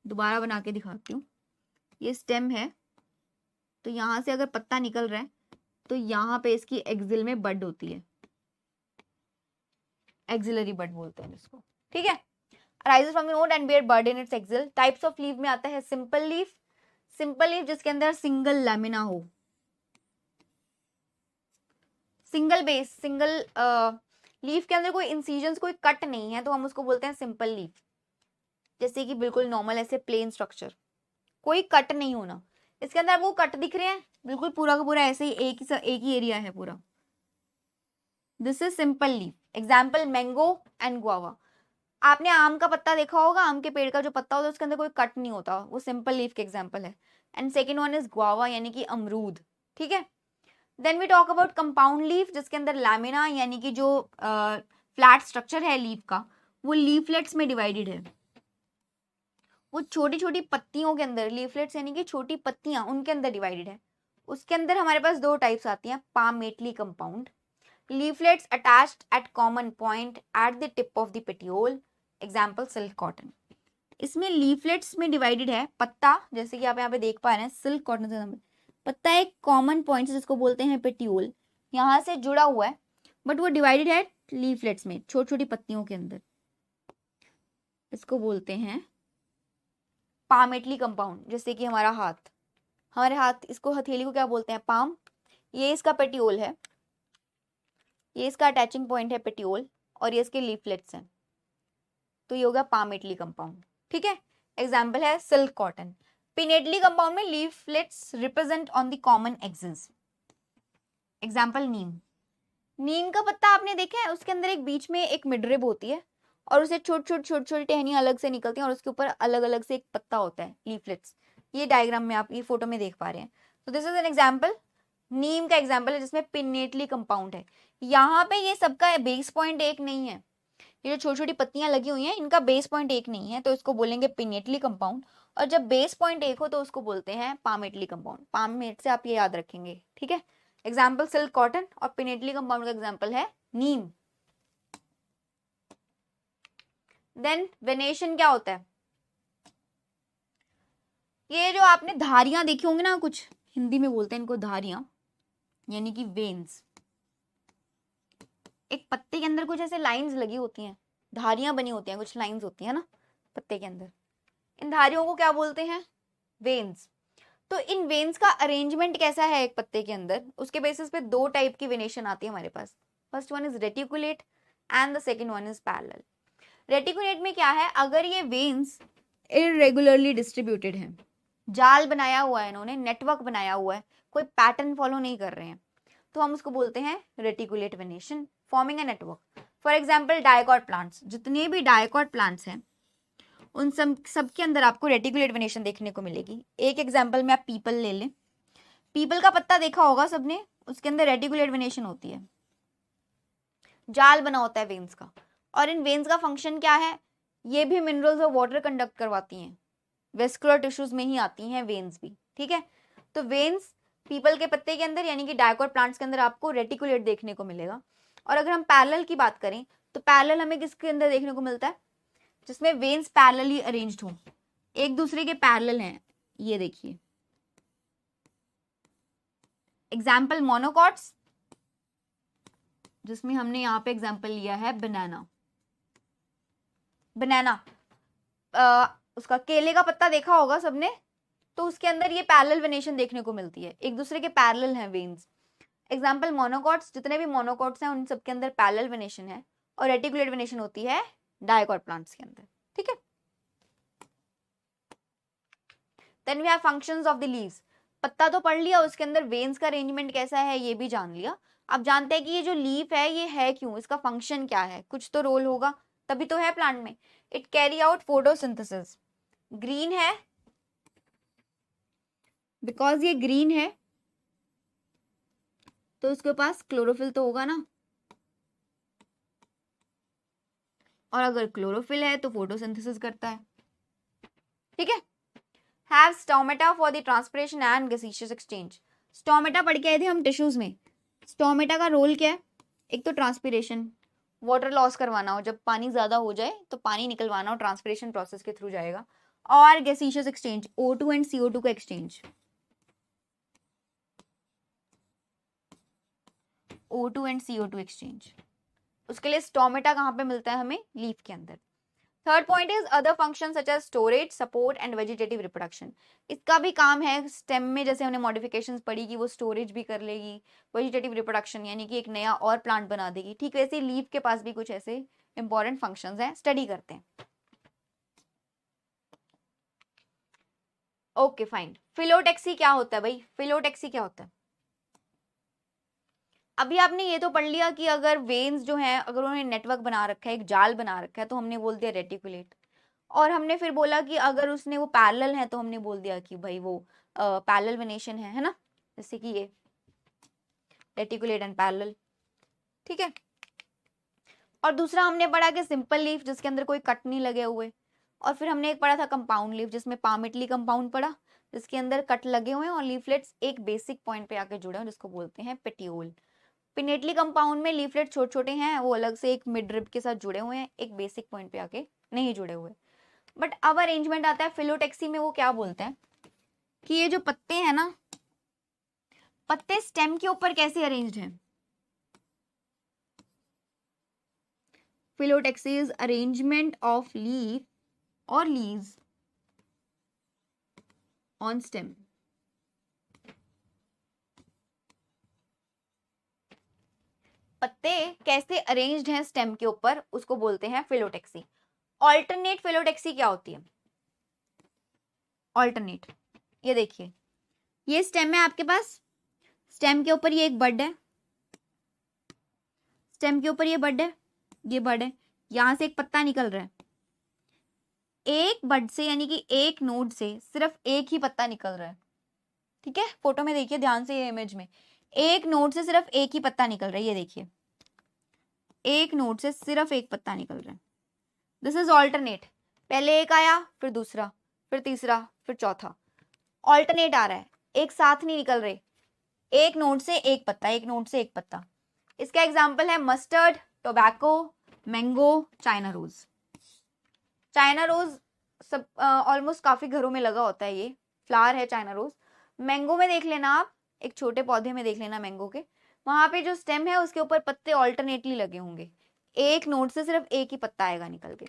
दोबारा बना के दिखाती हूँ। ये स्टेम है, तो यहाँ से अगर पत्ता निकल रहा है तो यहाँ पे इसकी एक्सिल में बड होती है, एक्सिलरी बड बोलते हैं इसको, ठीक है। arises from the node and bear bud in its axil। Types of leaf में आता है सिंपल लीफ, सिंपल लीफ जिसके अंदर सिंगल लैमिना हो, सिंगल बेस, सिंगल लीफ के अंदर कोई इंसिजन्स, कोई कट नहीं है, तो हम उसको बोलते हैं सिंपल लीफ। जैसे कि बिल्कुल नॉर्मल ऐसे प्लेन स्ट्रक्चर, कोई कट नहीं होना। इसके अंदर आपको कट दिख रहे हैं, बिल्कुल पूरा का पूरा ऐसे ही एक ही एरिया है पूरा। This is simple leaf. Example mango and guava. आपने आम का पत्ता देखा होगा, आम के पेड़ का जो पत्ता होता है उसके अंदर कोई कट नहीं होता, वो सिंपल लीफ के एग्जाम्पल है। And second one is guava यानी कि अमरूद, ठीक है। Then we talk about compound leaf, जिसके अंदर लैमिना यानी कि जो फ्लैट स्ट्रक्चर है लीफ का, वो लीफलेट्स में डिवाइडेड है। वो छोटी छोटी पत्तियों के अंदर, लीफलेट्स यानी कि छोटी पत्तियां, उनके अंदर डिवाइडेड है। उसके अंदर हमारे पास दो टाइप्स आती हैं, palmately compound, leaflets attached at common point at the tip of the petiole, example silk cotton. इसमें लीफलेट्स में डिवाइडेड है पत्ता, जैसे कि आप यहाँ पे देख पा रहे हैं, सिल्क कॉटन से पत्ता एक कॉमन पॉइंट जिसको बोलते हैं पेटियोल, यहाँ से जुड़ा हुआ है, बट वो डिवाइडेड है लीफलेट्स में, छोटी छोटी पत्तियों के अंदर। इसको बोलते हैं पामेटली कंपाउंड। जैसे कि हमारा हाथ, हमारे हाथ, इसको हथेली को क्या बोलते हैं, पाम। ये इसका पेटियोल है, ये इसका अटैचिंग पॉइंट है पेटियोल, और ये इसके लीफलेट्स हैं, तो ये होगा पामेटली कंपाउंड, ठीक है। एग्जाम्पल है सिल्क कॉटन। पिनेटली कंपाउंड में leaflets represent on the common axis, example neem. Neem का पत्ता आपने देखा है, उसके अंदर एक बीच में एक मिडरिब होती है, और उसे छोटी छोटी टहनियां अलग से निकलती हैं, और उसके ऊपर अलग अलग से एक पत्ता होता है, लीफलेट्स। ये डायग्राम में आप ये फोटो में देख पा रहे हैं। तो दिस इज एन एग्जाम्पल, नीम का एग्जाम्पल है जिसमें पिनेटली कंपाउंड है। यहाँ पे ये सबका बेस पॉइंट एक नहीं है, ये जो छोटी छोटी पत्तियां लगी हुई हैं इनका बेस पॉइंट एक नहीं है, तो इसको बोलेंगे पिनेटली कंपाउंड। और जब बेस पॉइंट एक हो तो उसको बोलते हैं पामेटली कंपाउंड। पामेट से आप ये याद रखेंगे, ठीक है। एग्जाम्पल सिल्क कॉटन, और पिनेटली कंपाउंड का एग्जाम्पल है नीम। देन वेनेशन क्या होता है, ये जो आपने धारियां देखी होंगी ना, कुछ हिंदी में बोलते हैं इनको धारियां, यानी कि वेन्स। एक पत्ते के अंदर कुछ ऐसे लाइंस लगी होती हैं, धारियां बनी होती हैं, कुछ लाइंस होती है ना पत्ते के अंदर, इन धारियों को क्या बोलते हैं, वेन्स। तो इन वेन्स का अरेंजमेंट कैसा है एक पत्ते के अंदर, उसके बेसिस पे दो टाइप की वेनेशन आती है हमारे पास। First one is reticulate and the second one is parallel. Reticulate में क्या है, अगर ये वेन्स इरेगुलरली डिस्ट्रीब्यूटेड हैं, जाल बनाया हुआ है इन्होंने, नेटवर्क बनाया हुआ है, कोई पैटर्न फॉलो नहीं कर रहे हैं, तो हम उसको बोलते हैं reticulate venation, forming a network. For example dicot plants, जितने भी डायकॉट प्लांट्स हैं उन सब के अंदर आपको रेटिकुलेट वेनेशन देखने को मिलेगी। एक एग्जाम्पल में आप पीपल ले लें, पीपल का पत्ता देखा होगा सबने, उसके अंदर रेटिकुलेट वेनेशन होती है, जाल बना होता है वेन्स का। और इन वेन्स का फंक्शन क्या है, ये भी मिनरल्स और वाटर कंडक्ट करवाती हैं, वेस्कुलर टिश्यूज में ही आती हैं वेन्स भी, ठीक है। तो वेन्स पीपल के पत्ते के अंदर यानी कि डायकॉट प्लांट्स के अंदर आपको रेटिकुलेट देखने को मिलेगा। और अगर हम पैरेलल की बात करें तो पैरेलल हमें किसके अंदर देखने को मिलता है, जिसमें वेन्स पैरेलली अरेंज्ड हो, एक दूसरे के पैरेलल हैं। ये देखिए एग्जाम्पल मोनोकॉट्स, जिसमें हमने यहाँ पे एग्जाम्पल लिया है बनाना। बनाना उसका केले का पत्ता देखा होगा सबने, तो उसके अंदर ये पैरेलल वेनेशन देखने को मिलती है, एक दूसरे के पैरेलल हैं वेन्स। एग्जाम्पल मोनोकॉट्स, जितने भी मोनोकॉट्स हैं उन सब के अंदर पैरेलल वेनेशन है, और रेटिकुलेट वेनेशन होती है डायकॉट प्लांट्स के अंदर, ठीक है। Then we have functions of the leaves. पत्ता तो पढ़ लिया, उसके अंदर वेन्स का अरेंजमेंट कैसा है ये भी जान लिया। अब जानते हैं कि ये जो लीफ है ये है क्यों, इसका फंक्शन क्या है, कुछ तो रोल होगा तभी तो है प्लांट में। It carry out photosynthesis. Green है बिकॉज ये ग्रीन है तो उसके पास क्लोरोफिल तो होगा ना, और अगर क्लोरोफिल है तो फोटोसिंथेसिस करता है, ठीक है। Have stomata for the transpiration and gaseous exchange. Stomata पढ़ के आए थे हम टिश्यूज में। स्टोमेटा का रोल क्या है? एक तो ट्रांसपिरेशन, वाटर लॉस करवाना हो, जब पानी ज्यादा हो जाए तो पानी निकलवाना हो, ट्रांसपिरेशन प्रोसेस के थ्रू जाएगा। और gaseous exchange, O2 and CO2 का exchange, O2 and CO2 exchange, उसके लिए स्टोमेटा कहाँ पे मिलता है हमें? लीफ के अंदर। Third point is other function such as storage, support and vegetative reproduction. इसका भी काम है स्टेम में, जैसे हमने मॉडिफिकेशंस पढ़ी कि वो स्टोरेज भी कर लेगी, वेजिटेटिव रिप्रोडक्शन यानी कि एक नया और प्लांट बना देगी, ठीक वैसे लीफ के पास भी कुछ ऐसे इंपॉर्टेंट फंक्शंस हैं, स्टडी करते हैं। Okay fine. फिलोटेक्सी क्या होता है भाई? फिलोटेक्सी क्या होता है? अभी आपने ये तो पढ़ लिया कि अगर वेन्स जो हैं, अगर उन्होंने नेटवर्क बना रखा है, एक जाल बना रखा है, तो हमने बोल दिया रेटिकुलेट। और हमने फिर बोला कि अगर उसने वो पैरेलल है तो हमने बोल दिया कि भाई वो पैरेलल वेनेशन है ना, जैसे कि ये रेटिकुलेट एंड पैरेलल, ठीक है। और दूसरा हमने पढ़ा कि सिंपल लीफ जिसके अंदर कोई कट नहीं लगे हुए। और फिर हमने एक पढ़ा था कंपाउंड लीफ, जिसमें पामिटली कंपाउंड पढ़ा, जिसके अंदर कट लगे हुए हैं और लीफलेट्स एक बेसिक पॉइंट पे आके जुड़े हैं, जिसको बोलते हैं पेटियोल। पिनेटली कंपाउंड में लीफलेट छोटे छोटे हैं, वो अलग से एक मिड रिब के साथ जुड़े हुए हैं, एक बेसिक पॉइंट पे आके नहीं जुड़े हुए। बट अब अरेंजमेंट आता है फिलोटेक्सी में, वो क्या बोलते हैं कि ये जो पत्ते हैं ना, पत्ते स्टेम के ऊपर कैसे अरेंज्ड हैं? फिलोटेक्सी इज अरेंजमेंट ऑफ लीफ और लीव्स ऑन स्टेम। पत्ते कैसे अरेंज्ड हैं स्टेम के ऊपर, उसको बोलते हैं फिलोटेक्सी। ऑल्टरनेट फिलोटेक्सी क्या होती है? ऑल्टरनेट, ये देखिए, ये स्टेम है आपके पास, स्टेम के ऊपर ये एक बड है, स्टेम के ऊपर ये बड है, ये बड है, यहां से एक पत्ता निकल रहा है। एक बड से यानी कि एक नोड से सिर्फ एक ही पत्ता निकल रहा है, ठीक है। फोटो में देखिए ध्यान से, ये इमेज में एक नोड से सिर्फ एक ही पत्ता निकल रहा है, ये देखिए, एक नोड से सिर्फ एक पत्ता निकल रहा है। This is alternate. पहले एक आया, फिर दूसरा, फिर तीसरा, फिर चौथा, ऑल्टरनेट आ रहा है, एक साथ नहीं निकल रहे, एक नोड से एक पत्ता, एक नोड से एक पत्ता। इसका एग्जाम्पल है mustard, tobacco, mango, China rose. China rose सब ऑलमोस्ट काफी घरों में लगा होता है, ये फ्लावर है चाइना रोज। मैंगो में देख लेना आप, एक छोटे पौधे में देख लेना मैंगो के, वहां पे जो स्टेम है उसके ऊपर पत्ते ऑल्टरनेटली लगे होंगे, एक नोड से सिर्फ एक ही पत्ता आएगा निकल के।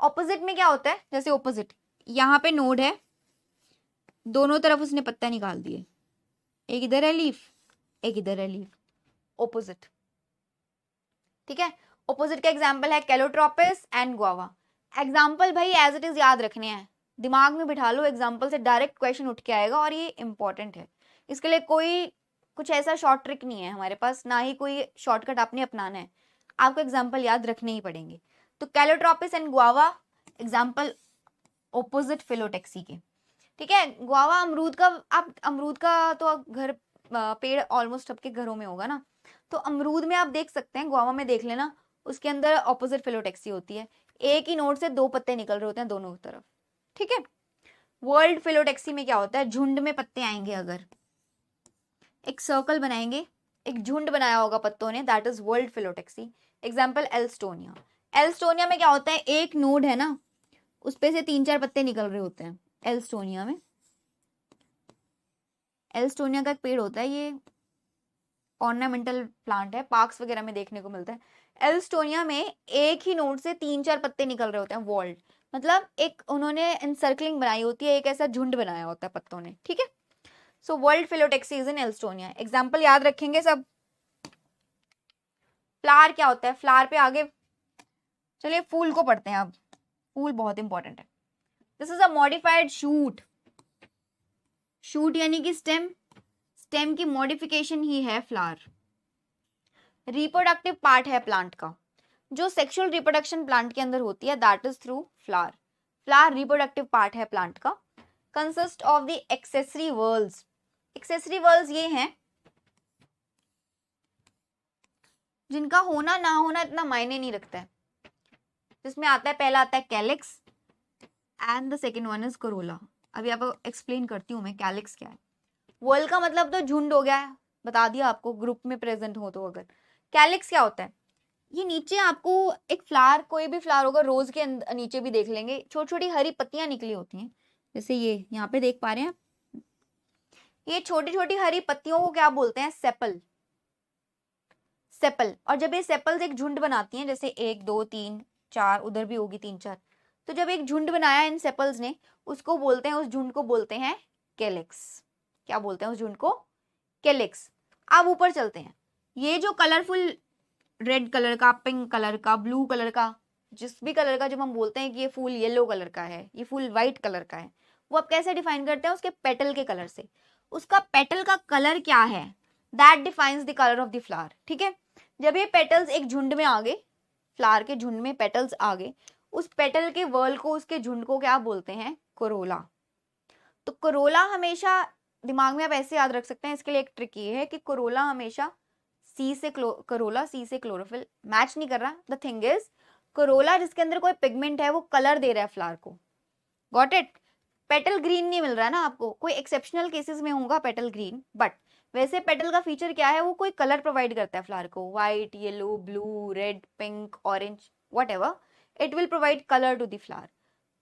ऑपोजिट में क्या होता है? जैसे ऑपोजिट, यहाँ पे नोड है, दोनों तरफ उसने पत्ता निकाल दिए, एक इधर है लीफ, एक इधर है लीफ, ऑपोजिट, ठीक है। ऑपोजिट का एग्जाम्पल है कैलोट्रोपिस एंड गुआवा। एग्जाम्पल भाई एज इट इज याद रखने हैं, दिमाग में बिठा लो, एग्जाम्पल से डायरेक्ट क्वेश्चन उठ के आएगा और ये इंपॉर्टेंट है। इसके लिए कोई कुछ ऐसा शॉर्ट ट्रिक नहीं है हमारे पास, ना ही कोई शॉर्टकट आपने अपनाना है, आपको एग्जाम्पल याद रखने ही पड़ेंगे। तो calotropis and guava example opposite phyllotaxy के, ठीक है। गुआवा अमरूद का, आप अमरूद का तो घर पेड़ ऑलमोस्ट सबके घरों में होगा ना, तो अमरूद में आप देख सकते हैं, गुआवा में देख लेना, उसके अंदर ऑपोजिट फिलोटेक्सी होती है, एक ही नोड से दो पत्ते निकल रहे होते हैं दोनों तरफ, ठीक है। वर्ल्ड फिलोटेक्सी में क्या होता है? झुंड में पत्ते आएंगे, अगर एक सर्कल बनाएंगे, एक झुंड बनाया होगा पत्तों ने, that is whorled phyllotaxy. Example alstonia. Alstonia में क्या होता है? एक नोड है ना, उस पे से 3-4 पत्ते निकल रहे होते हैं एल्स्टोनिया में। एल्स्टोनिया का एक पेड़ होता है, ये ऑर्नामेंटल प्लांट है, पार्क्स वगैरह में देखने को मिलता है। एल्स्टोनिया में एक ही नोड से 3-4 पत्ते निकल रहे होते हैं, वॉल्ड मतलब एक उन्होंने एनसर्कलिंग बनाई होती है, एक ऐसा झुंड बनाया होता है पत्तों ने, ठीक है। So whorled phyllotaxy is in alstonia. Example याद रखेंगे सब। फ्लावर क्या होता है? फ्लावर पे आगे चलिए फूल को पढ़ते हैं अब, फूल बहुत इंपॉर्टेंट है। This is a modified shoot. Shoot यानी कि स्टेम, स्टेम की मॉडिफिकेशन ही है फ्लावर। रिप्रोडक्टिव पार्ट है प्लांट का, जो सेक्सुअल रिप्रोडक्शन प्लांट के अंदर होती है that is through flower. Flower reproductive part है प्लांट का। Consist of the accessory whorls. Accessory whorls ये हैं जिनका होना ना होना इतना मायने नहीं रखता है, जिसमें आता है, पहला आता है calyx and the second one is Corolla. अभी आपको एक्सप्लेन करती हूँ मैं कैलिक्स क्या है। वॉल का मतलब तो झुंड हो गया है, बता दिया आपको, ग्रुप में प्रेजेंट हो तो। अगर कैलिक्स क्या होता है, ये नीचे आपको एक फ्लावर, कोई भी फ्लावर होगा, रोज के नीचे भी देख लेंगे, छोटी छोटी हरी पत्तियां निकली होती हैं, जैसे ये यहाँ पे देख पा रहे हैं। ये छोटी छोटी हरी पत्तियों को क्या बोलते हैं, सेपल। सेपल। और जब ये सेपल्स एक झुंड बनाती हैं, जैसे 1 2 3 4, उधर भी होगी 3 4, तो जब एक झुंड बनाया इन सेपल्स ने, उसको बोलते हैं, उस झुंड को बोलते हैं कैलिक्स। क्या बोलते हैं उस झुंड को, कैलिक्स। अब ऊपर चलते हैं। ये जो कलरफुल रेड कलर का, पिंक कलर का, ब्लू कलर का, जिस भी कलर का जब हम बोलते हैं कि ये फूल येलो कलर का है, ये फूल व्हाइट कलर का है, वो आप कैसे डिफाइन करते हैं, उसके पेटल के कलर से। उसका पेटल का कलर क्या है, that defines the colour of the flower. ठीक है, जब ये पेटल्स एक झुंड में आ गए, फ्लावर के झुंड में पेटल्स आ गए, उस पेटल के वर्ल को, उसके झुंड को क्या बोलते हैं, कोरोला। तो कोरोला हमेशा दिमाग में आप ऐसे याद रख सकते हैं। इसके लिए एक ट्रिक ये है कि कोरोला हमेशा करोला सी से क्लोरोफिल मैच नहीं कर रहा। द थिंग इज, कोरोला जिसके अंदर कोई पिगमेंट है, वो कलर दे रहा है फ्लावर को। Got it. पेटल ग्रीन नहीं मिल रहा है ना आपको, कोई एक्सेप्शनल केसेस में होगा पेटल ग्रीन, बट वैसे पेटल का फीचर क्या है, वो कोई कलर प्रोवाइड करता है फ्लावर को, white, yellow, blue, red, pink, orange, whatever, it will provide colour to the flower.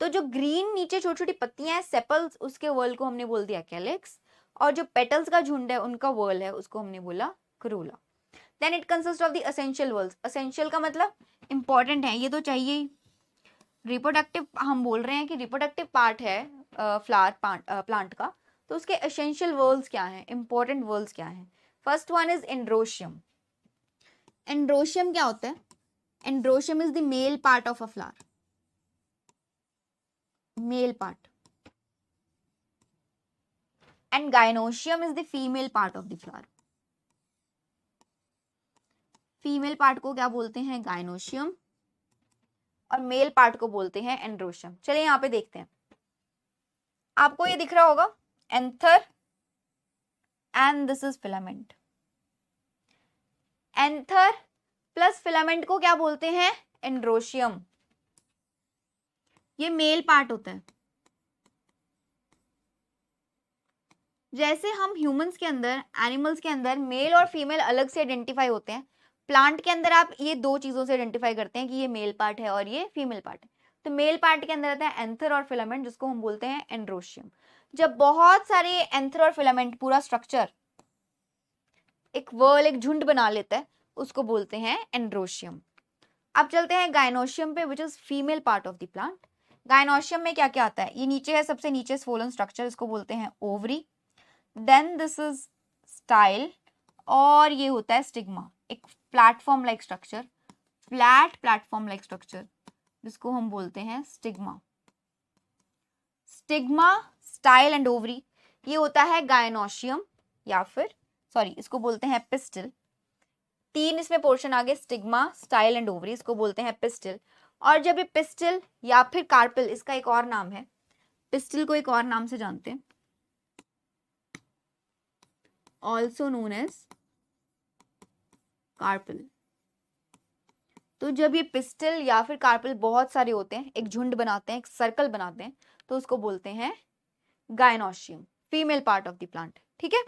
तो जो ग्रीन नीचे छोटी छोटी पत्तियां हैं, सेपल्स, उसके वर्ल को हमने बोल दिया कैलिक्स, और जो पेटल्स का झुंड है, उनका वर्ल है, उसको हमने बोला corolla. Then it consist of the essential whorls. Essential का मतलब इंपॉर्टेंट है, ये तो चाहिए ही। रिप्रोडक्टिव हम बोल रहे हैं कि रिप्रोडक्टिव पार्ट है फ्लावर प्लांट का, तो उसके एसेंशियल वर्ल्स क्या हैं, इंपॉर्टेंट वर्ल्स क्या हैं। First one is androecium. Androecium क्या होता है, androecium is the male part of a flower, male part, and gynoecium is the female part of the flower. Female part को क्या बोलते हैं, गाइनोशियम, और मेल पार्ट को बोलते हैं एंड्रोशियम। चलिए यहाँ पे देखते हैं, आपको ये दिख रहा होगा anther and this is filament. Anther plus filament को क्या बोलते हैं, एंड्रोशियम। ये मेल पार्ट होता है। जैसे हम ह्यूमंस के अंदर, एनिमल्स के अंदर मेल और फीमेल अलग से आइडेंटिफाई होते हैं, प्लांट के अंदर आप ये दो चीजों से आइडेंटिफाई करते हैं कि ये मेल पार्ट है और ये फीमेल पार्ट है। तो मेल पार्ट के अंदर आता है एंथर और फिलामेंट, जिसको हम बोलते हैं एंड्रोशियम। जब बहुत सारे एंथर और फिलामेंट पूरा स्ट्रक्चर एक वर्ल, एक झुंड बना लेता है, उसको बोलते हैं एंड्रोशियम। अब चलते हैं गाइनोशियम पे, which is female part of the plant. Gynoecium में क्या क्या आता है, ये नीचे है, सबसे नीचे स्वोलन स्ट्रक्चर, इसको बोलते हैं ovary. Then this is style, और ये होता है स्टिग्मा, एक platform like structure, flat platform like structure, जिसको हम बोलते हैं stigma. Stigma, style and ovary, ये होता है गाइनोशियम, या फिर सॉरी, इसको बोलते हैं पिस्टिल। तीन इसमें पोर्शन आ गए, स्टिग्मा, स्टाइल एंड ओवरी, इसको बोलते हैं पिस्टिल। और जब ये पिस्टिल या फिर कार्पिल, इसका एक और नाम है, पिस्टिल को एक और नाम से जानते हैं, ऑल्सो नोन एज कार्पिल। तो जब ये पिस्टिल या फिर कार्पिल बहुत सारे होते हैं, एक झुंड बनाते हैं, एक सर्कल बनाते हैं, तो उसको बोलते हैं gynoecium, female part of the plant. ठीक है,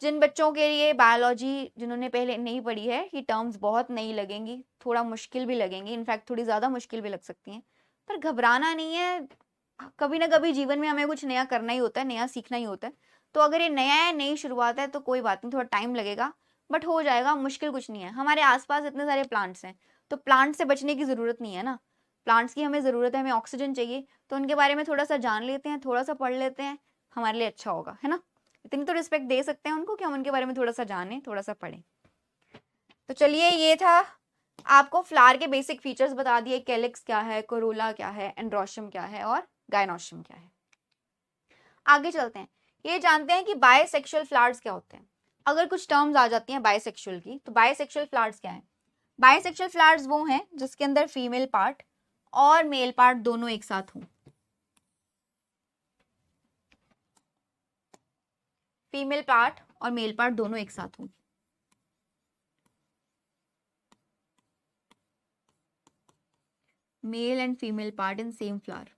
जिन बच्चों के लिए बायोलॉजी, जिन्होंने पहले नहीं पढ़ी है, ये टर्म्स बहुत नई लगेंगी, थोड़ा मुश्किल भी लगेंगी, इनफैक्ट थोड़ी ज़्यादा मुश्किल भी लग सकती हैं, पर घबराना नहीं है। कभी ना कभी जीवन में हमें कुछ नया करना ही होता है, नया सीखना ही होता है। तो अगर ये नया है, नई शुरुआत है, तो कोई बात नहीं, थोड़ा टाइम लगेगा, बट हो जाएगा, मुश्किल कुछ नहीं है। हमारे आसपास इतने सारे प्लांट्स हैं, तो प्लांट से बचने की ज़रूरत नहीं है ना। प्लांट्स की हमें ज़रूरत है, हमें ऑक्सीजन चाहिए, तो उनके बारे में थोड़ा सा जान लेते हैं, थोड़ा सा पढ़ लेते हैं, हमारे लिए अच्छा होगा, है ना। इतनी तो रिस्पेक्ट दे सकते हैं उनको कि हम उनके बारे में थोड़ा सा जानें, थोड़ा सा पढ़ें। तो चलिए, ये था आपको फ्लावर के बेसिक फीचर्स बता दिए, कैलिक्स क्या है, कोरोला क्या है, एंड्रोशियम क्या है, और गाइनोशियम क्या है। आगे चलते हैं, ये जानते हैं कि बायसेक्सुअल फ्लावर्स क्या होते हैं। अगर कुछ टर्म्स आ जाती हैं बायसेक्सुअल की, तो बायसेक्सुअल फ्लावर्स क्या है। बायसेक्सुअल फ्लावर्स वो हैं जिसके अंदर फीमेल पार्ट और मेल पार्ट दोनों एक साथ हों। फीमेल पार्ट और मेल पार्ट दोनों एक साथ हों। Male and female part in same flower.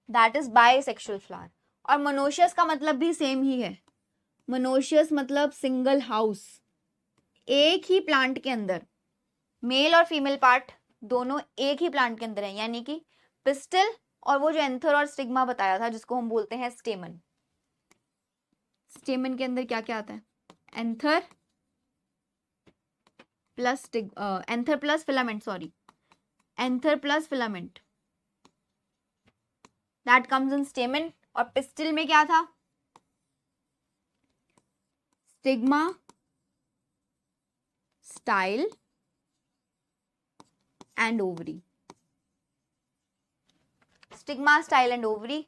That is bisexual flower. और मोनोशियस का मतलब भी सेम ही है। मोनोशियस मतलब सिंगल हाउस, एक ही प्लांट के अंदर मेल और फीमेल पार्ट दोनों एक ही प्लांट के अंदर है, यानी कि पिस्टल और वो जो एंथर और स्टिग्मा बताया था जिसको हम बोलते हैं स्टेमन। स्टेमन के अंदर क्या क्या आता है? Anther plus anther plus filament, sorry, anther plus filament that comes in स्टेमन। और पिस्टल में क्या था? Stigma, style and ovary. Stigma, style and ovary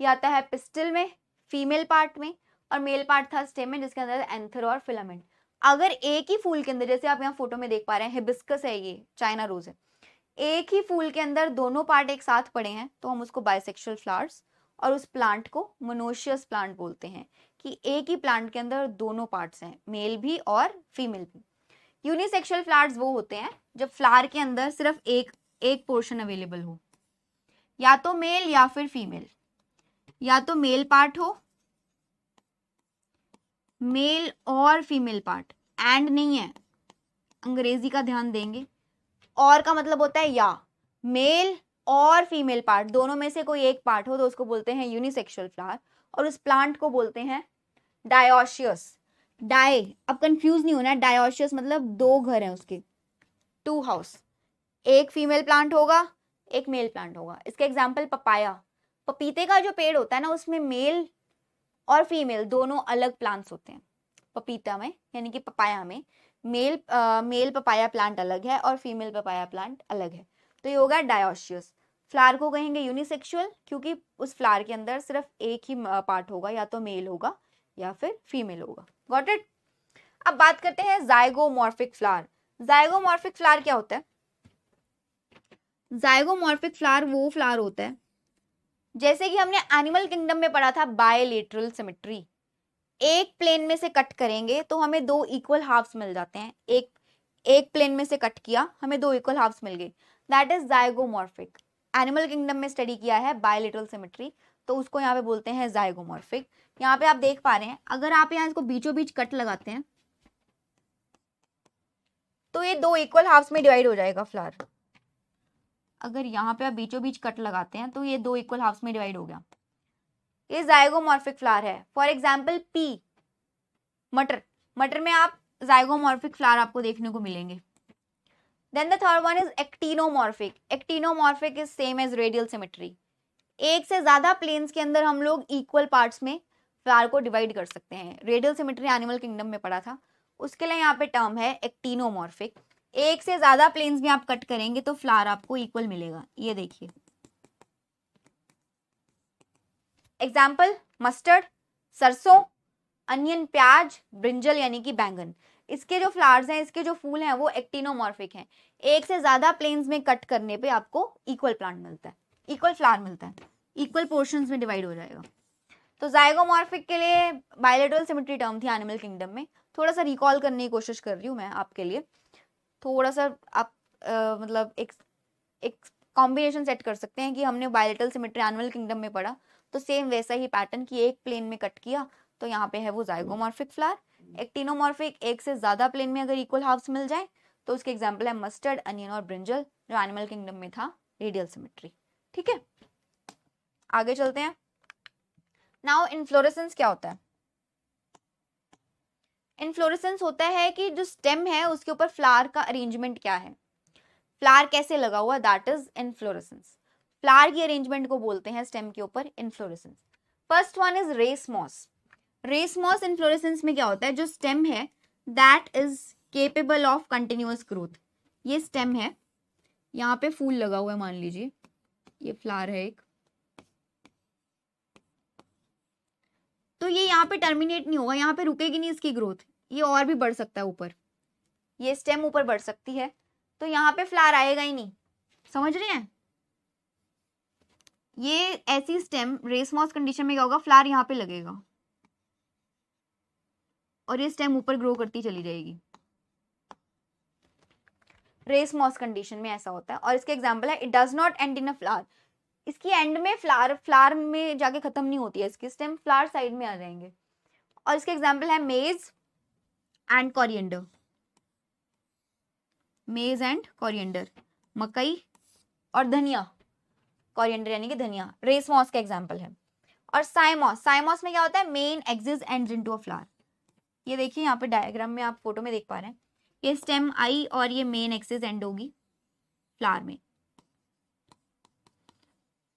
ये आता है पिस्टल में, फीमेल पार्ट में, और मेल पार्ट था स्टेमन जिसके अंदर एंथर और फिलामेंट। अगर एक ही फूल के अंदर, जैसे आप यहाँ फोटो में देख पा रहे हैं, हिबिस्कस है, ये चाइना रोज है, एक ही फूल के अंदर दोनों पार्ट एक साथ पड़े हैं तो हम उसको बाइसेक्सुअल फ्लावर्स, और उस प्लांट को मोनोशियस प्लांट बोलते हैं कि एक ही प्लांट के अंदर दोनों पार्ट्स हैं, मेल भी और फीमेल भी। यूनिसेक्सुअल फ्लावर्स वो होते हैं जब फ्लावर के अंदर सिर्फ एक पोर्शन अवेलेबल हो, या तो मेल या फिर फीमेल, या तो मेल पार्ट हो, मेल और फीमेल पार्ट, एंड नहीं है, अंग्रेजी का ध्यान देंगे, और का मतलब होता है या, मेल और फीमेल पार्ट दोनों में से कोई एक पार्ट हो तो उसको बोलते हैं यूनिसेक्सुअल फ्लावर, और उस प्लांट को बोलते हैं डायोशियस। डाई, अब कंफ्यूज नहीं होना है, डायोशियस मतलब दो घर हैं उसके, टू हाउस, एक फीमेल प्लांट होगा एक मेल प्लांट होगा। इसका एग्जाम्पल पपाया, पपीते का जो पेड़ होता है ना उसमें मेल और फीमेल दोनों अलग प्लांट्स होते हैं। पपीता में यानी कि पपाया में मेल पपाया प्लांट अलग है और फीमेल पपाया प्लांट अलग है, तो ये होगा डायोशियस। फ्लावर को कहेंगे यूनिसेक्सुअल क्योंकि उस फ्लावर के अंदर सिर्फ एक ही पार्ट होगा, या तो मेल होगा या फिर फीमेल होगा। Got it? अब बात करते हैं जाइगोमॉर्फिक फ्लावर। जाइगोमॉर्फिक फ्लावर क्या होता है? जाइगोमॉर्फिक फ्लावर वो फ्लावर होता है, जैसे कि हमने एनिमल किंगडम में पढ़ा था बायलेटरल सिमेट्री, एक प्लेन में से कट करेंगे तो हमें दो इक्वल हाफ्स मिल जाते हैं, एक प्लेन में से कट किया हमें दो इक्वल हाफ्स मिल गए, that is zygomorphic. Animal kingdom में स्टडी किया है बायलेटरल सिमेट्री, तो उसको यहाँ पे बोलते हैं जाइगोमॉर्फिक। यहाँ पे आप देख पा रहे हैं, अगर आप यहाँ इसको बीचों बीच कट लगाते हैं तो ये दो इक्वल हाफ्स में डिवाइड हो जाएगा फ्लावर। अगर यहाँ पे आप बीचों बीच कट लगाते हैं तो ये दो इक्वल हाफ्स में डिवाइड हो गया, ये जाइगोमॉर्फिक फ्लावर है। फॉर एग्जाम्पल पी, मटर, मटर में आप जाइगोमॉर्फिक फ्लावर आपको देखने को मिलेंगे। Then the third one is actinomorphic. Actinomorphic is same as radial symmetry, एक से ज्यादा प्लेन्स के अंदर हम लोग इक्वल पार्ट्स में फ्लावर को डिवाइड कर सकते हैं। रेडियल सिमेट्री एनिमल किंगडम में पढ़ा था, उसके लिए यहाँ पे टर्म है एक्टिनोमॉर्फिक। एक से ज्यादा प्लेन्स में आप कट करेंगे तो फ्लावर आपको इक्वल मिलेगा। ये देखिए एग्जाम्पल, मस्टर्ड, सरसों, अनियन प्याज, ब्रिंजल यानी कि बैंगन, इसके जो फ्लावर्स हैं, इसके जो फूल हैं वो एक्टिनोमॉर्फिक हैं। एक से ज्यादा प्लेन्स में कट करने पे आपको इक्वल प्लांट मिलता है, इक्वल फ्लावर मिलता है, इक्वल पोर्शंस में डिवाइड हो जाएगा। तो जाइगोमॉर्फिक के लिए बायलेटरल सिमेट्री टर्म थी एनिमल किंगडम में। थोड़ा सा रिकॉल करने की कोशिश कर रही हूँ मैं आपके लिए, थोड़ा सा आप मतलब एक कॉम्बिनेशन सेट कर सकते हैं कि हमने बायलेटरल सिमेट्री एनिमल किंगडम में पढ़ा तो सेम वैसा ही पैटर्न कि एक प्लेन में कट किया तो यहाँ पे है वो जाइगोमॉर्फिक फ्लावर। एक्टिनोमॉर्फिक, एक से ज्यादा प्लेन में अगर इक्वल हाफ्स मिल जाए तो उसके एग्जाम्पल है मस्टर्ड, अनियन और ब्रिंजल, जो एनिमल किंगडम में था रेडियल सिमेट्री। ठीक है, आगे चलते हैं। नाउ इन्फ्लोरेसेंस क्या होता है? इन्फ्लोरेसेंस होता है कि जो स्टेम है उसके ऊपर फ्लावर का अरेंजमेंट क्या है, फ्लावर कैसे लगा हुआ, दैट इज इन्फ्लोरेसेंस। फ्लावर की अरेंजमेंट को बोलते हैं स्टेम के ऊपर inflorescence. First one is racemose. Racemose inflorescence में क्या होता है, जो स्टेम है that is capable of continuous growth. ये स्टेम है, यहाँ पे फूल लगा हुआ है, मान लीजिए ये फ्लावर है एक, तो ये यहाँ पे टर्मिनेट नहीं होगा, यहाँ पे रुकेगी नहीं इसकी ग्रोथ, ये और भी बढ़ सकता है ऊपर, ये स्टेम ऊपर बढ़ सकती है, तो यहाँ पे फ्लावर आएगा ही नहीं। समझ रहे हैं? ये ऐसी स्टेम रेसमॉस कंडीशन में क्या होगा, फ्लावर यहाँ पे लगेगा और ये स्टेम ऊपर ग्रो करती चली जाएगी। रेसमॉस कंडीशन में ऐसा होता है, और इसके एग्जांपल है it does not and in a flower. इसकी एंड में फ्लावर में जाके खत्म नहीं होती है, इसकी स्टेम फ्लावर साइड में आ जाएंगे। और इसके एग्जाम्पल है मेज एंड कोरिएंडर, मेज एंड कोरिएंडर, मकई और धनिया, कोरिएंडर यानी कि धनिया रेस मॉस का एग्जाम्पल है। और साइमॉस, साइमॉस में क्या होता है, main axis ends into a flower. ये देखिए यहाँ पे डायग्राम में आप फोटो में देख पा रहे हैं, ये स्टेम आई और ये मेन एक्सिस एंड होगी फ्लावर में।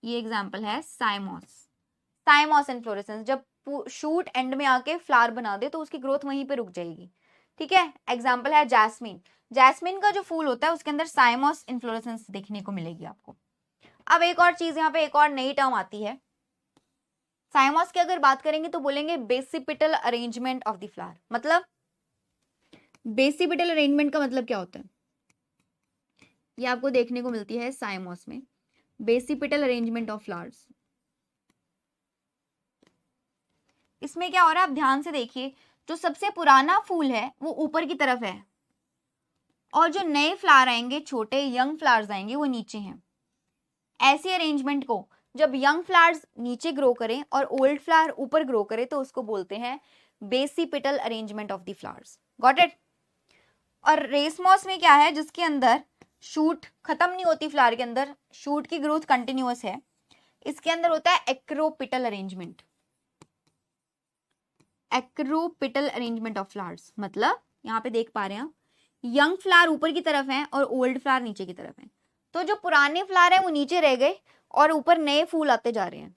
ये एग्जाम्पल है साइमॉस, साइमॉस इन्फ्लोरेसेंस, जब शूट एंड में आके फ्लावर बना दे तो उसकी ग्रोथ वहीं पे रुक जाएगी। ठीक है, एग्जाम्पल है जैस्मिन, जैस्मिन का जो फूल होता है उसके अंदर साइमॉस इन्फ्लोरेसेंस देखने को मिलेगी आपको। अब एक और चीज यहाँ पे, एक और नई टर्म आती है साइमॉस की अगर बात करेंगे तो बोलेंगे basipetal arrangement of the flower. मतलब बेसिपिटल अरेंजमेंट का मतलब क्या होता है, ये आपको देखने को मिलती है साइमॉस में, बेसिपिटल अरेंजमेंट ऑफ फ्लावर्स। इसमें क्या हो रहा है आप ध्यान से देखिए, जो सबसे पुराना फूल है वो ऊपर की तरफ है और जो नए फ्लावर आएंगे, छोटे यंग फ्लावर्स आएंगे, वो नीचे हैं। ऐसी अरेंजमेंट को जब यंग फ्लावर्स नीचे ग्रो करें और ओल्ड फ्लावर ऊपर ग्रो करे तो उसको बोलते हैं basipetal arrangement of the flowers. Got it. और रेसमॉस में क्या है, जिसके अंदर शूट खत्म नहीं होती, फ्लावर के अंदर शूट की ग्रोथ कंटिन्यूअस है, इसके अंदर होता है acropetal arrangement, acropetal arrangement of flowers. मतलब यहाँ पे देख पा रहे हैं आप, यंग फ्लावर ऊपर की तरफ है और ओल्ड फ्लावर नीचे की तरफ है, तो जो पुराने फ्लावर है वो नीचे रह गए और ऊपर नए फूल आते जा रहे हैं,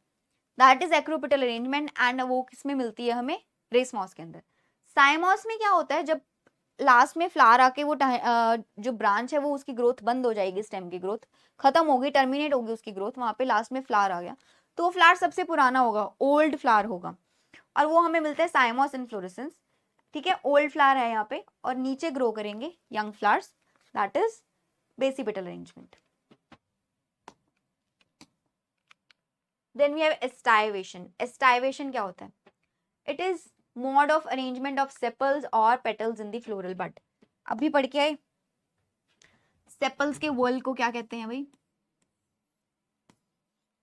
that is acropetal arrangement. And वो किसमें मिलती है हमें, रेसमॉस के अंदर। साइमॉस में क्या होता है, जब लास्ट में फ्लावर आके वो जो ब्रांच है वो उसकी ग्रोथ बंद हो जाएगी, स्टेम की ग्रोथ खत्म होगी, टर्मिनेट होगी उसकी ग्रोथ, वहां पे लास्ट में फ्लावर आ गया तो वो फ्लावर सबसे पुराना होगा, ओल्ड फ्लावर होगा, और वो हमें मिलता है साइमॉस इन्फ्लोरेसेंस। ठीक है, ओल्ड फ्लावर है यहाँ पे और नीचे ग्रो करेंगे young flowers, that is basipetal arrangement. Then we have aestivation. Aestivation क्या होता है, it is mode of arrangement of sepals और petals in the floral bud. अभी पढ़ के आए, सेपल्स के वॉल को क्या कहते हैं भाई,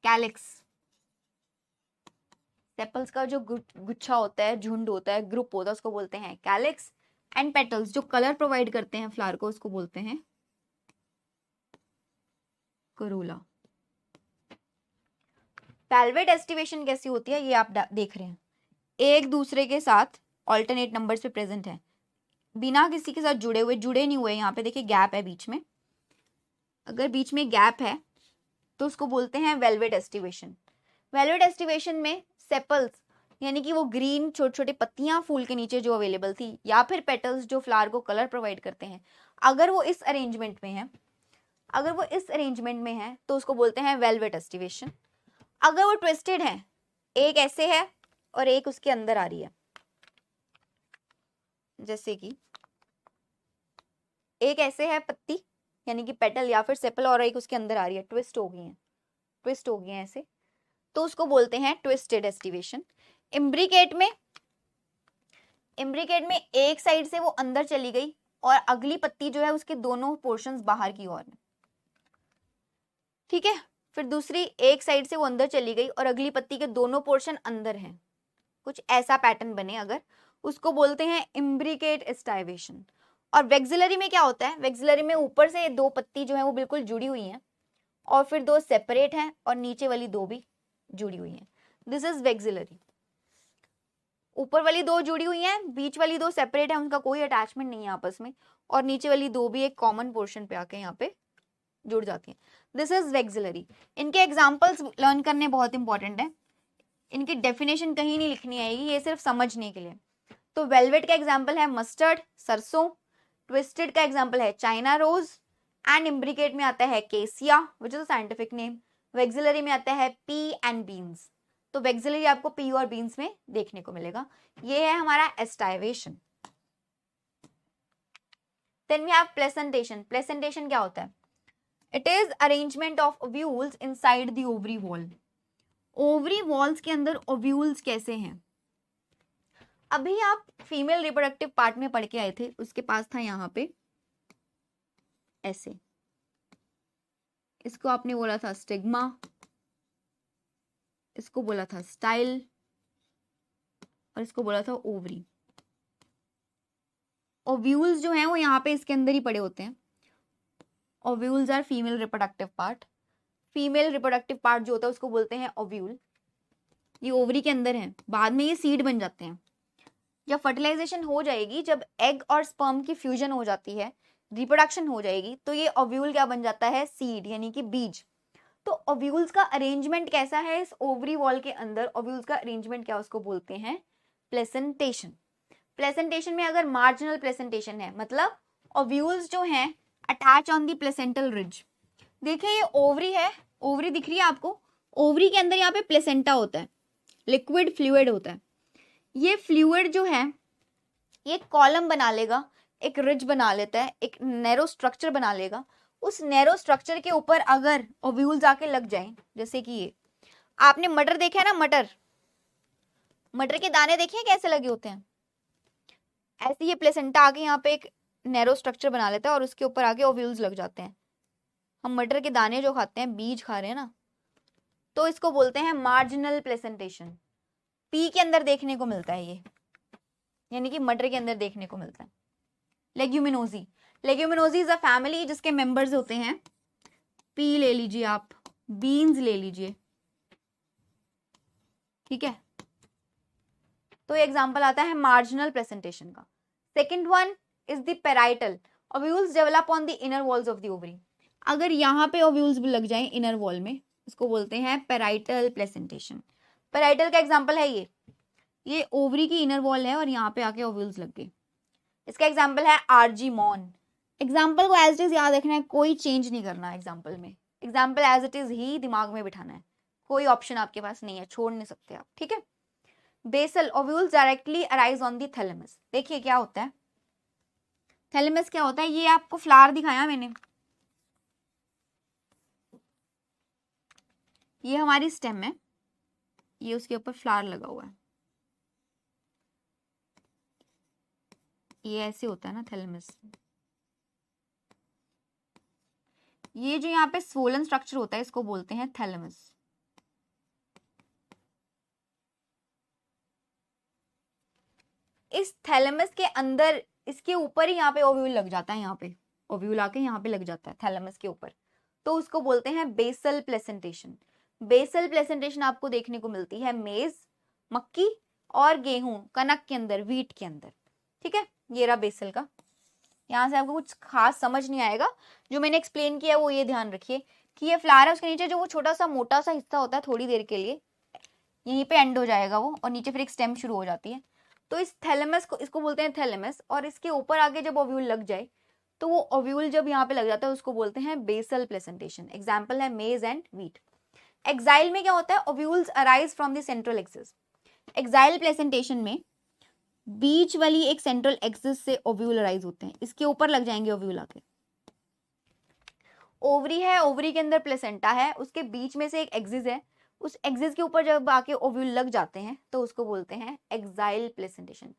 कैलिक्स। सेपल्स का जो गुच्छा होता है, झुंड होता है, ग्रुप होता है, उसको बोलते हैं कैलिक्स। एंड पेटल्स जो कलर प्रोवाइड करते हैं फ्लावर को, उसको बोलते हैं करोला। वेलवेट एस्टिवेशन कैसी होती है ये आप देख रहे हैं, एक दूसरे के साथ ऑल्टरनेट नंबर्स पे प्रेजेंट है, बिना किसी के साथ जुड़े नहीं हुए। यहाँ पे देखिए गैप है बीच में, अगर बीच में गैप है तो उसको बोलते हैं वेलवेट एस्टिवेशन। वेलवेट एस्टिवेशन में सेपल्स यानी कि वो ग्रीन छोटे छोटे पत्तियां फूल के नीचे जो अवेलेबल थी, या फिर पेटल्स जो फ्लावर को कलर प्रोवाइड करते हैं, अगर वो इस अरेंजमेंट में है, अगर वो इस अरेंजमेंट में है तो उसको बोलते हैं वेलवेट एस्टिवेशन। अगर वो ट्विस्टेड है, एक ऐसे है और एक उसके अंदर आ रही है, जैसे कि एक ऐसे है पत्ती यानी कि पेटल या फिर सेपल, और एक उसके अंदर आ रही है, ट्विस्ट हो गई है ऐसे, तो उसको बोलते हैं ट्विस्टेड एस्टिवेशन। इम्ब्रिकेट में एक साइड से वो अंदर चली गई और अगली पत्ती जो है उसके दोनों पोर्शंस बाहर की ओर। ठीक है, फिर दूसरी एक साइड से वो अंदर चली गई और अगली पत्ती के दोनों पोर्शन अंदर हैं, कुछ ऐसा पैटर्न बने अगर, उसको बोलते हैं इम्ब्रिकेट एस्टाइवेशन। और वेक्सिलरी में क्या होता है, वेक्सिलरी में ऊपर से दो पत्ती जो है वो बिल्कुल जुड़ी हुई हैं और फिर दो सेपरेट हैं और नीचे वाली दो भी जुड़ी हुई हैं, दिस इज वेक्सिलरी। ऊपर वाली दो जुड़ी हुई हैं, बीच वाली दो सेपरेट है, उनका कोई अटैचमेंट नहीं है आपस में, और नीचे वाली दो भी एक कॉमन पोर्शन पे आके यहाँ पे जुड़ जाती हैं, दिस इज वेक्सिलरी। इनके एग्जाम्पल्स लर्न करने बहुत इंपॉर्टेंट है, इनकी डेफिनेशन कहीं नहीं लिखनी आएगी, ये सिर्फ समझने के लिए। तो वेलवेट का एग्जाम्पल है मस्टर्ड, सरसों। ट्विस्टेड का एग्जाम्पल है चाइना रोज। एंड इम्ब्रिकेट में आता है cassia which is scientific name. Vexillary में आता है पी एंड बीन्स। तो वेक्सिलरी आपको पी और बीन्स में देखने को मिलेगा। ये है हमारा aestivation. Then we have placentation. Placentation क्या होता है, it is arrangement of ovules inside the ovary wall. Ovary walls के अंदर ओव्यूल्स कैसे हैं, अभी आप फीमेल रिप्रोडक्टिव पार्ट में पढ़ के आए थे, उसके पास था यहाँ पे ऐसे, इसको आपने बोला था स्टिग्मा, इसको बोला था स्टाइल और इसको बोला था ओवरी। ओव्यूल्स जो हैं वो यहाँ पे इसके अंदर ही पड़े होते हैं। Ovules are female reproductive part. Female reproductive part जो होता है उसको बोलते हैं ओव्यूल। ये ओवरी के अंदर है, बाद में ये सीड बन जाते हैं। जब फर्टिलाइजेशन हो जाएगी, जब एग और स्पर्म की फ्यूजन हो जाती है, रिप्रोडक्शन हो जाएगी, तो ये ओव्यूल क्या बन जाता है? सीड, यानी कि बीज। तो ओव्यूल्स का अरेंजमेंट कैसा है इस ओवरी वॉल के अंदर? ओव्यूल्स का अरेंजमेंट क्या उसको बोलते हैं? प्लेसेंटेशन। प्लेसेंटेशन में अगर मार्जिनल प्लेसेंटेशन है, मतलब ओव्यूल्स जो हैं attach on the placental ridge. देखिए ये ओवरी है, ओवरी दिख रही है आपको? ओवरी के अंदर यहाँ पे प्लेसेंटा होता है, लिक्विड फ्लूइड होता है। ये फ्लूइड जो है ये कॉलम बना लेगा, एक रिज बना लेता है, एक नैरो स्ट्रक्चर बना लेगा। उस नैरो स्ट्रक्चर के ऊपर अगर ओव्यूल्स आके लग जाएं, जैसे कि ये आपने मटर देखा है ना, मटर, मटर के दाने देखे हैं कैसे लगे होते हैं? ऐसे ये प्लेसेंटा आके यहाँ पे एक नैरो स्ट्रक्चर बना लेता है और उसके ऊपर आके ओव्यूल्स लग जाते हैं। हम मटर के दाने जो खाते हैं, बीज खा रहे हैं ना, तो इसको बोलते हैं मार्जिनल प्लेसेंटेशन। पी के अंदर देखने को मिलता है ये, यानी कि मटर के अंदर देखने को मिलता है। लेग्यूमिनोजी, लेग्यूमिनोजी इज अ फैमिली जिसके मेंबर्स होते हैं, पी ले लीजिए आप, बीन्स ले लीजिए, ठीक है। तो एग्जांपल आता है मार्जिनल प्रेजेंटेशन का। Second one is the parietal. Ovules develop on the inner walls of the ovary. अगर यहाँ पे ओव्यूल्स भी लग जाएं इनर वॉल में, इसको बोलते हैं पेराइटल प्रेजेंटेशन। पेराइटल का एग्जांपल है ये ओवरी की इनर वॉल है और यहाँ पे आके ओव्यूल्स लग गए। इसका एग्जांपल है आर्जीमोन। एग्जांपल को एज इट इज याद रखना है, कोई चेंज नहीं करना एग्जांपल में। एग्जांपल एज इट इज ही दिमाग में बिठाना है, कोई ऑप्शन आपके पास नहीं है, छोड़ नहीं सकते आप, ठीक है। Basal, ovules directly arise on the thalamus. देखिए क्या होता है, थैलेमस क्या होता है? ये आपको फ्लावर दिखाया मैंने, ये हमारी स्टेम है, ये उसके ऊपर फ्लावर लगा हुआ है, ये ऐसे होता है ना थैलेमस। ये जो यहाँ पे स्वोलन स्ट्रक्चर होता है इसको बोलते हैं थैलेमस। इस थैलेमस के अंदर, इसके ऊपर ही यहाँ पे ओव्यूल लग जाता है, यहाँ पे ओव्यूल आके यहाँ पे लग जाता है थैलेमस के ऊपर, तो उसको बोलते हैं बेसल प्लेसेंटेशन। बेसल प्लेसेंटेशन आपको देखने को मिलती है मेज, मक्की और गेहूं, कनक के अंदर, व्हीट के अंदर, ठीक है। ये रहा बेसल का। यहाँ से आपको कुछ खास समझ नहीं आएगा, जो मैंने एक्सप्लेन किया वो ये ध्यान रखिए कि ये फ्लावर है, उसके नीचे जो वो छोटा सा मोटा सा हिस्सा होता है थोड़ी देर के लिए, यहीं पे एंड हो जाएगा वो, और नीचे फिर एक स्टेम शुरू हो जाती है। तो इस थैलेमस को, इसको बोलते हैं थैलेमस, और इसके ऊपर आगे जब ओव्यूल लग जाए, तो वो ओव्यूल जब यहाँ पे लग जाता है उसको बोलते हैं बेसल प्लेसेंटेशन। एग्जाम्पल है मेज एंड व्हीट। एक्साइल में क्या होता है? Ovules arise from the central axis. Exile placentation में बीच वाली एक सेंट्रल एक्सिस से ओव्यूल अराइज होते हैं, इसके ऊपर लग जाएंगे ओव्यूल आके। ओवरी है, ओवरी के अंदर प्लेसेंटा है, उसके बीच में से एक एक्सिस है, उस एक्सिस के ऊपर जब आके ओव्यूल लग जाते हैं तो उसको बोलते हैं एक्साइल प्लेसेंटेशन।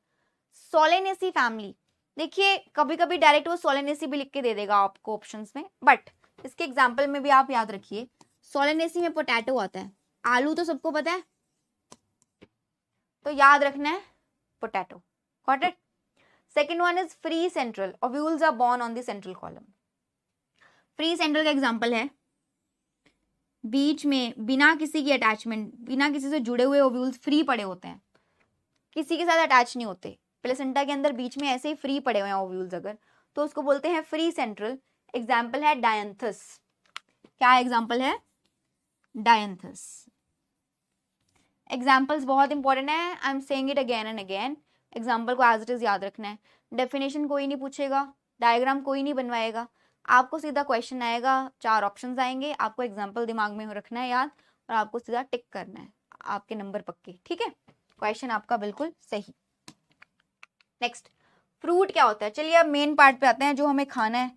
सोलेनेसी फैमिली, देखिए कभी कभी डायरेक्ट वो सोलेनेसी भी लिख के दे देगा आपको ऑप्शंस में, बट इसके एग्जांपल में भी आप याद रखिए। सोलेनेसी में पोटैटो आता है, आलू तो सबको पता है, तो याद रखना है potato, got it. Second one is free central. Ovules are borne on the central column. Free central का एग्जांपल है बीच में बिना किसी की अटैचमेंट, बिना किसी से जुड़े हुए ओव्यूल्स फ्री पड़े होते हैं, किसी के साथ अटैच नहीं होते, प्लेसेंटा के अंदर बीच में ऐसे ही फ्री पड़े हुए हैं ओव्यूल्स अगर, तो उसको बोलते हैं फ्री सेंट्रल। एग्जाम्पल है डायंथस। क्या एग्जाम्पल है? डायंथस। एग्जाम्पल्स बहुत इंपॉर्टेंट है, I am saying it again and again. Example को एज इट इज याद रखना है। डेफिनेशन कोई नहीं पूछेगा, डायग्राम कोई नहीं बनवाएगा, आपको सीधा क्वेश्चन आएगा, 4 ऑप्शंस आएंगे, आपको एग्जाम्पल दिमाग में रखना है याद, और आपको सीधा टिक करना है, आपके नंबर पक्के, ठीक है। क्वेश्चन आपका बिल्कुल सही। नेक्स्ट, फ्रूट क्या होता है? चलिए अब मेन पार्ट पे आते हैं, जो हमें खाना है।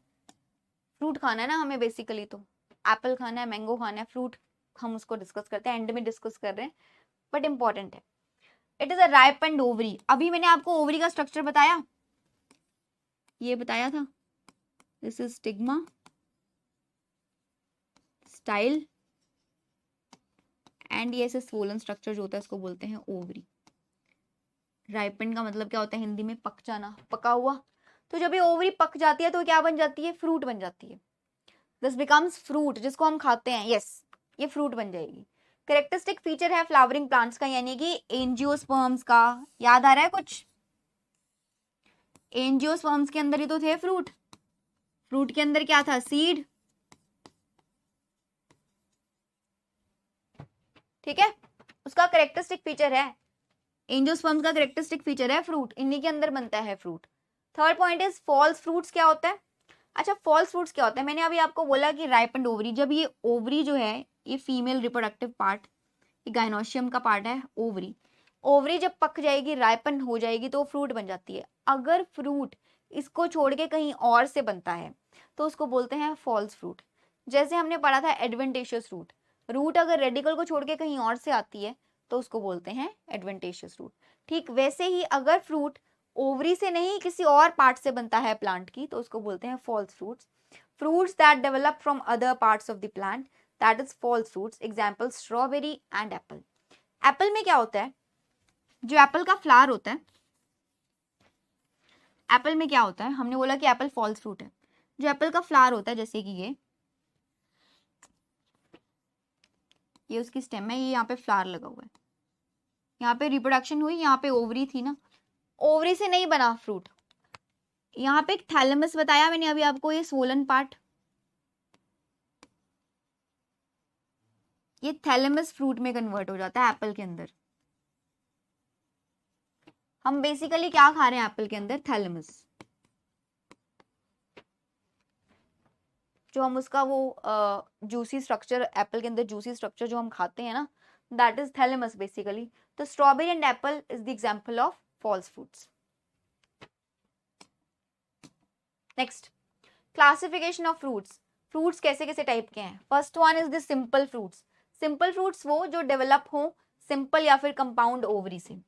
फ्रूट खाना है ना हमें बेसिकली, तो एप्पल खाना है, मैंगो खाना है, फ्रूट हम उसको डिस्कस करते हैं, एंड में डिस्कस कर रहे हैं, बट इंपॉर्टेंट है। It is a ripened ovary. अभी मैंने आपको ओवरी का स्ट्रक्चर बताया, ये बताया था, this is stigma, style and ये ऐसे स्वोलन स्ट्रक्चर जो होता है उसको बोलते हैं ओवरी। राइपेंड का मतलब क्या होता है हिंदी में? पक जाना, पका हुआ। तो जब ये ओवरी पक जाती है तो क्या बन जाती है? फ्रूट बन जाती है। दिस बिकम्स फ्रूट, जिसको हम खाते हैं। यस, ये फ्रूट बन जाएगी। कैरेक्टरिस्टिक फीचर है फ्लावरिंग प्लांट्स का, यानी कि एंजियोस्पर्म्स का। याद आ रहा है कुछ? एंजियोस्पर्म्स के अंदर ही तो थे फ्रूट। फ्रूट के अंदर क्या था? सीड। ठीक है, उसका कैरेक्टरिस्टिक फीचर है, एंजियोस्पर्म्स का कैरेक्टरिस्टिक फीचर है फ्रूट, इन्हीं के अंदर बनता है fruit. Third point is false fruits क्या होता है? अच्छा, फॉल्स फ्रूट्स क्या होता है? मैंने अभी आपको बोला कि राइपेंड ओवरी, जब ये ओवरी जो है, ये फीमेल रिप्रोडक्टिव पार्ट, ये गायनोशियम का पार्ट है ओवरी। ओवरी जब पक जाएगी, राइपन हो जाएगी, तो फ्रूट बन जाती है। अगर फ्रूट इसको छोड़ के कहीं और से बनता है तो उसको बोलते हैं फॉल्स फ्रूट। जैसे हमने पढ़ा था एडवेंटेशियस रूट, रूट अगर रेडिकल को छोड़ के कहीं और से आती है तो उसको बोलते हैं एडवेंटेशियस रूट। ठीक वैसे ही अगर फ्रूट ओवरी से नहीं किसी और पार्ट से बनता है प्लांट की तो उसको बोलते हैं false fruits. Fruits that develop from other parts of the plant, that is false fruits. Example strawberry and apple. Apple में क्या होता है? जो एप्पल का फ्लावर होता है, एप्पल में क्या होता है? हमने बोला कि एप्पल फॉल्स फ्रूट है। जो एप्पल का फ्लावर होता है, जैसे कि ये उसकी स्टेम है, ये यहाँ पे फ्लावर लगा हुआ है, यहाँ पे रिप्रोडक्शन हुई, यहाँ पे ओवरी थी ना, ओवरी से नहीं बना फ्रूट। यहाँ पे एक थैलेमस बताया मैंने अभी आपको, ये स्वोलन पार्ट, ये थैलेमस फ्रूट में कन्वर्ट हो जाता है एप्पल के अंदर। हम बेसिकली क्या खा रहे हैं एप्पल के अंदर? थैलेमस। जो हम उसका वो जूसी स्ट्रक्चर, एप्पल के अंदर जूसी स्ट्रक्चर जो हम खाते हैं ना, दैट इज थैलेमस बेसिकली। तो strawberry and apple is the example of false fruits. Next, classification of fruits. Fruits कैसे कैसे टाइप के हैं? First one is the simple fruits. Simple fruits वो जो डेवलप हो सिंपल या फिर कंपाउंड ओवरी से।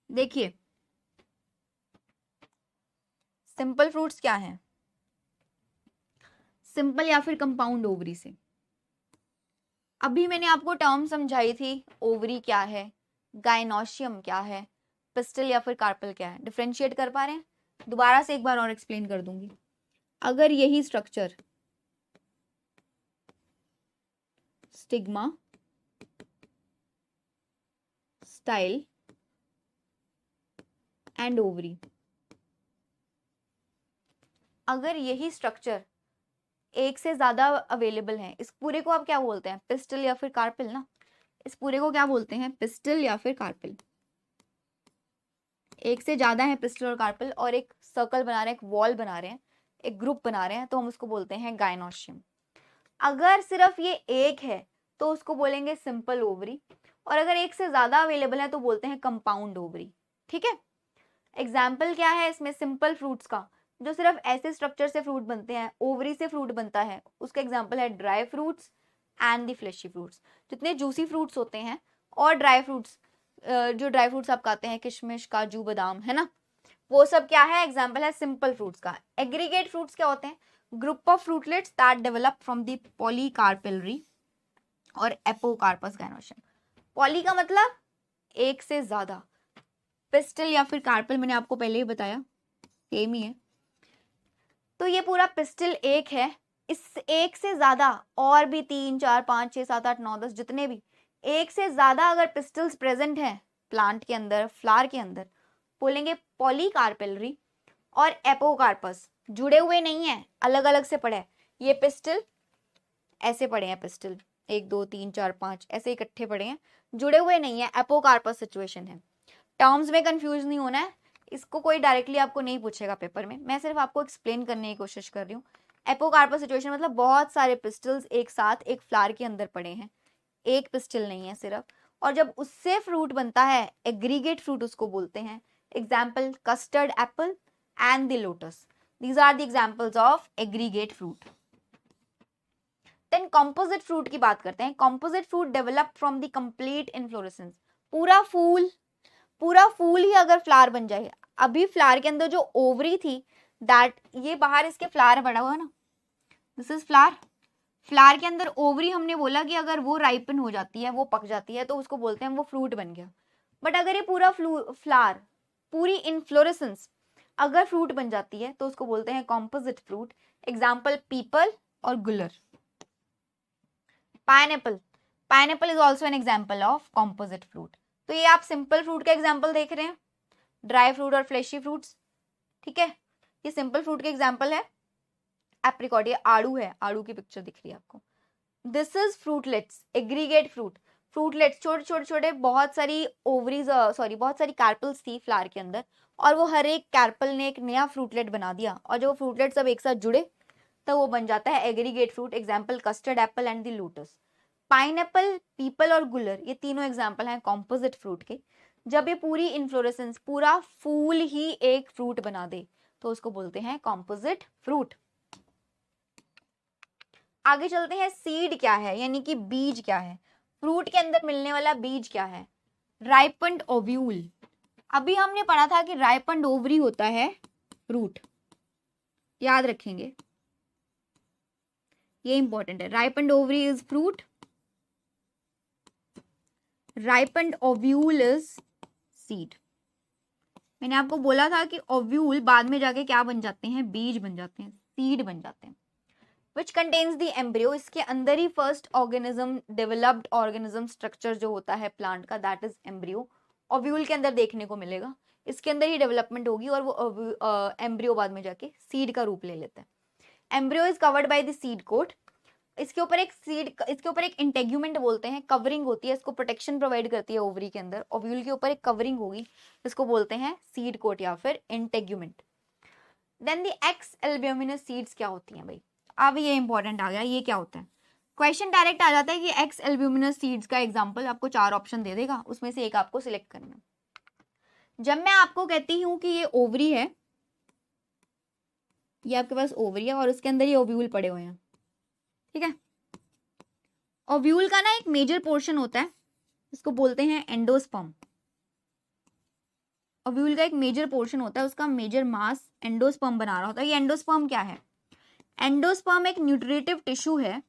देखिए सिंपल फ्रूट्स क्या हैं? सिंपल या फिर कंपाउंड ओवरी से। अभी मैंने आपको टर्म समझाई थी, ओवरी क्या है, गायनोशियम क्या है, पिस्टल या फिर कार्पल क्या है। डिफरेंशिएट कर पा रहे हैं? दोबारा से एक बार और एक्सप्लेन कर दूंगी। अगर यही structure stigma, style and ovary, अगर यही स्ट्रक्चर एक से ज्यादा अवेलेबल है, इस पूरे को आप क्या बोलते हैं? पिस्टल या फिर कार्पिल ना। इस पूरे को क्या बोलते हैं? पिस्टल या फिर कार्पिल। एक से ज्यादा है पिस्टल और कार्पिल, और एक सर्कल बना रहे हैं, एक वॉल बना रहे हैं, एक ग्रुप बना रहे हैं, तो हम उसको बोलते हैं गायनोशियम। अगर सिर्फ ये एक है तो उसको बोलेंगे सिंपल ओवरी, और अगर एक से ज्यादा अवेलेबल है तो बोलते हैं कंपाउंड ओवरी। ठीक है, एग्जाम्पल क्या है इसमें सिंपल फ्रूट्स का? जो सिर्फ ऐसे स्ट्रक्चर से फ्रूट बनते हैं, ओवरी से फ्रूट बनता है, उसका एग्जाम्पल है dry fruits and the fleshy fruits. जितने जूसी फ्रूट्स होते हैं और ड्राई फ्रूट्स, जो ड्राई फ्रूट्स आप खाते हैं, किशमिश, काजू, बादाम, है ना, वो सब क्या है? एग्जाम्पल है सिंपल फ्रूट्स का। एग्रीगेट फ्रूट्स क्या होते हैं? Group of fruitlets that develop from the polycarpellary और एपोकार्पस गायनोशियम। पॉली का मतलब एक से ज्यादा, पिस्टल या फिर कार्पल मैंने आपको पहले ही बताया सेम ही है। तो ये पूरा पिस्टल एक है, इस एक से ज्यादा और भी 3, 4, 5, 6, 7, 8, 9, 10 जितने भी एक से ज्यादा अगर पिस्टल्स प्रेजेंट हैं प्लांट के अंदर, फ्लावर के अंदर, बोलेंगे पॉलीकार्पेलरी और एपोकार्पस। जुड़े हुए नहीं है, अलग अलग से पड़े हैं। ये पिस्टल ऐसे पड़े हैं, पिस्टल 1, 2, 3, 4, 5 ऐसे इकट्ठे पड़े हैं, जुड़े हुए नहीं है, एपोकार्पस सिचुएशन है। टर्म्स में कंफ्यूज नहीं होना है, इसको कोई डायरेक्टली आपको नहीं पूछेगा पेपर में, मैं सिर्फ आपको एक्सप्लेन करने की कोशिश कर रही हूँ। एपोकार्पस सिचुएशन मतलब बहुत सारे पिस्टल्स एक साथ एक फ्लावर के अंदर पड़े हैं, एक पिस्टल नहीं है सिर्फ, और जब उससे फ्रूट बनता है एग्रीगेट फ्रूट उसको बोलते हैं। Example custard apple and the lotus, these are the examples of aggregate fruit. Then composite fruit की बात करते हैं। Composite fruit develop from the complete inflorescence. पूरा फूल ही अगर फ्लावर बन जाए, अभी फ्लावर के अंदर जो ओवरी थी, दैट ये बाहर इसके फ्लावर बड़ा हुआ है ना, दिस इज फ्लावर, फ्लावर के अंदर ओवरी हमने बोला कि अगर वो राइपन हो जाती है, वो पक जाती है, तो उसको बोलते हैं वो फ्रूट बन गया। बट अगर ये पूरा फ्लावर, पूरी इनफ्लोरेसेंस अगर फ्रूट बन जाती है तो उसको बोलते हैं कॉम्पोजिट फ्रूट। एग्जाम्पल पीपल और गुलर। Pineapple, pineapple is also an example of composite fruit. तो ये आप सिंपल फ्रूट का एग्जाम्पल देख रहे हैं, ड्राई फ्रूट और फ्लेशी फ्रूट्स, ठीक है। ये सिंपल फ्रूट के एग्जाम्पल है। एप्रिकॉट, ये आड़ू है, आड़ू की पिक्चर दिख रही है आपको। This is fruitlets, aggregate fruit. Fruitlets छोटे छोटे छोटे बहुत सारी ओवरीज, सॉरी बहुत सारी कार्पल्स थी फ्लावर के अंदर, और वो हर एक कार्पल ने एक नया फ्रूटलेट बना दिया, और जो फ्रूटलेट सब एक साथ जुड़े तो वो बन जाता है aggregate fruit. Example custard apple and the lotus. Pineapple, people और गुलर, ये तीनों एग्जाम्पल हैं कॉम्पोजिट फ्रूट के। जब ये पूरी इन्फ्लोरेसेंस, पूरा फूल ही एक फ्रूट बना दे तो उसको बोलते हैं कॉम्पोजिट फ्रूट। आगे चलते हैं, सीड क्या है, यानी कि बीज क्या है। फ्रूट के अंदर मिलने वाला बीज क्या है? राइपन्ड ओव्यूल। अभी हमने पढ़ा था कि राइपन्ड ओवरी होता है फ्रूट, याद रखेंगे, ये इंपॉर्टेंट है। Ripened ovary is fruit, ripened ovule is seed. मैंने आपको बोला था कि ओव्यूल बाद में जाके क्या बन जाते हैं, बीज बन जाते हैं, सीड बन जाते हैं। विच कंटेन्स द एम्ब्रियो, इसके अंदर ही first organism, developed organism structure जो होता है प्लांट का, दैट इज एम्ब्रियो। ओव्यूल के अंदर देखने को मिलेगा, इसके अंदर ही डेवलपमेंट होगी और वो एम्ब्रियो बाद में जाके सीड का रूप ले लेता है। Embryo is covered by the seed coat. इसके ऊपर एक इंटेग्यूमेंट बोलते हैं, कवरिंग होती है, इसको प्रोटेक्शन प्रोवाइड करती है ओवरी के अंदर। ओव्यूल के ऊपर एक कवरिंग होगी, इसको बोलते हैं सीड कोट या फिर integument. Then the exalbuminous seeds क्या होती हैं भाई, अब ये इंपॉर्टेंट आ गया, ये क्या होता है। क्वेश्चन डायरेक्ट आ जाता है कि एक्स एल्ब्यूमिनस सीड्स का एग्जांपल, आपको 4 ऑप्शन दे देगा, उसमें से एक आपको सिलेक्ट करना। जब मैं आपको कहती हूं कि ये ओवरी है, ये आपके पास ओवरी है और उसके अंदर ये ओव्यूल पड़े हुए हैं, ठीक है। ओव्यूल का ना एक मेजर पोर्शन होता है, इसको बोलते हैं एंडोस्पर्म। ओव्यूल का एक मेजर पोर्शन होता है, उसका मेजर मास एंडोस्पर्म बना रहा होता है। ये एंडोस्पर्म क्या है? एंडोस्पर्म एक न्यूट्रिटिव टिश्यू है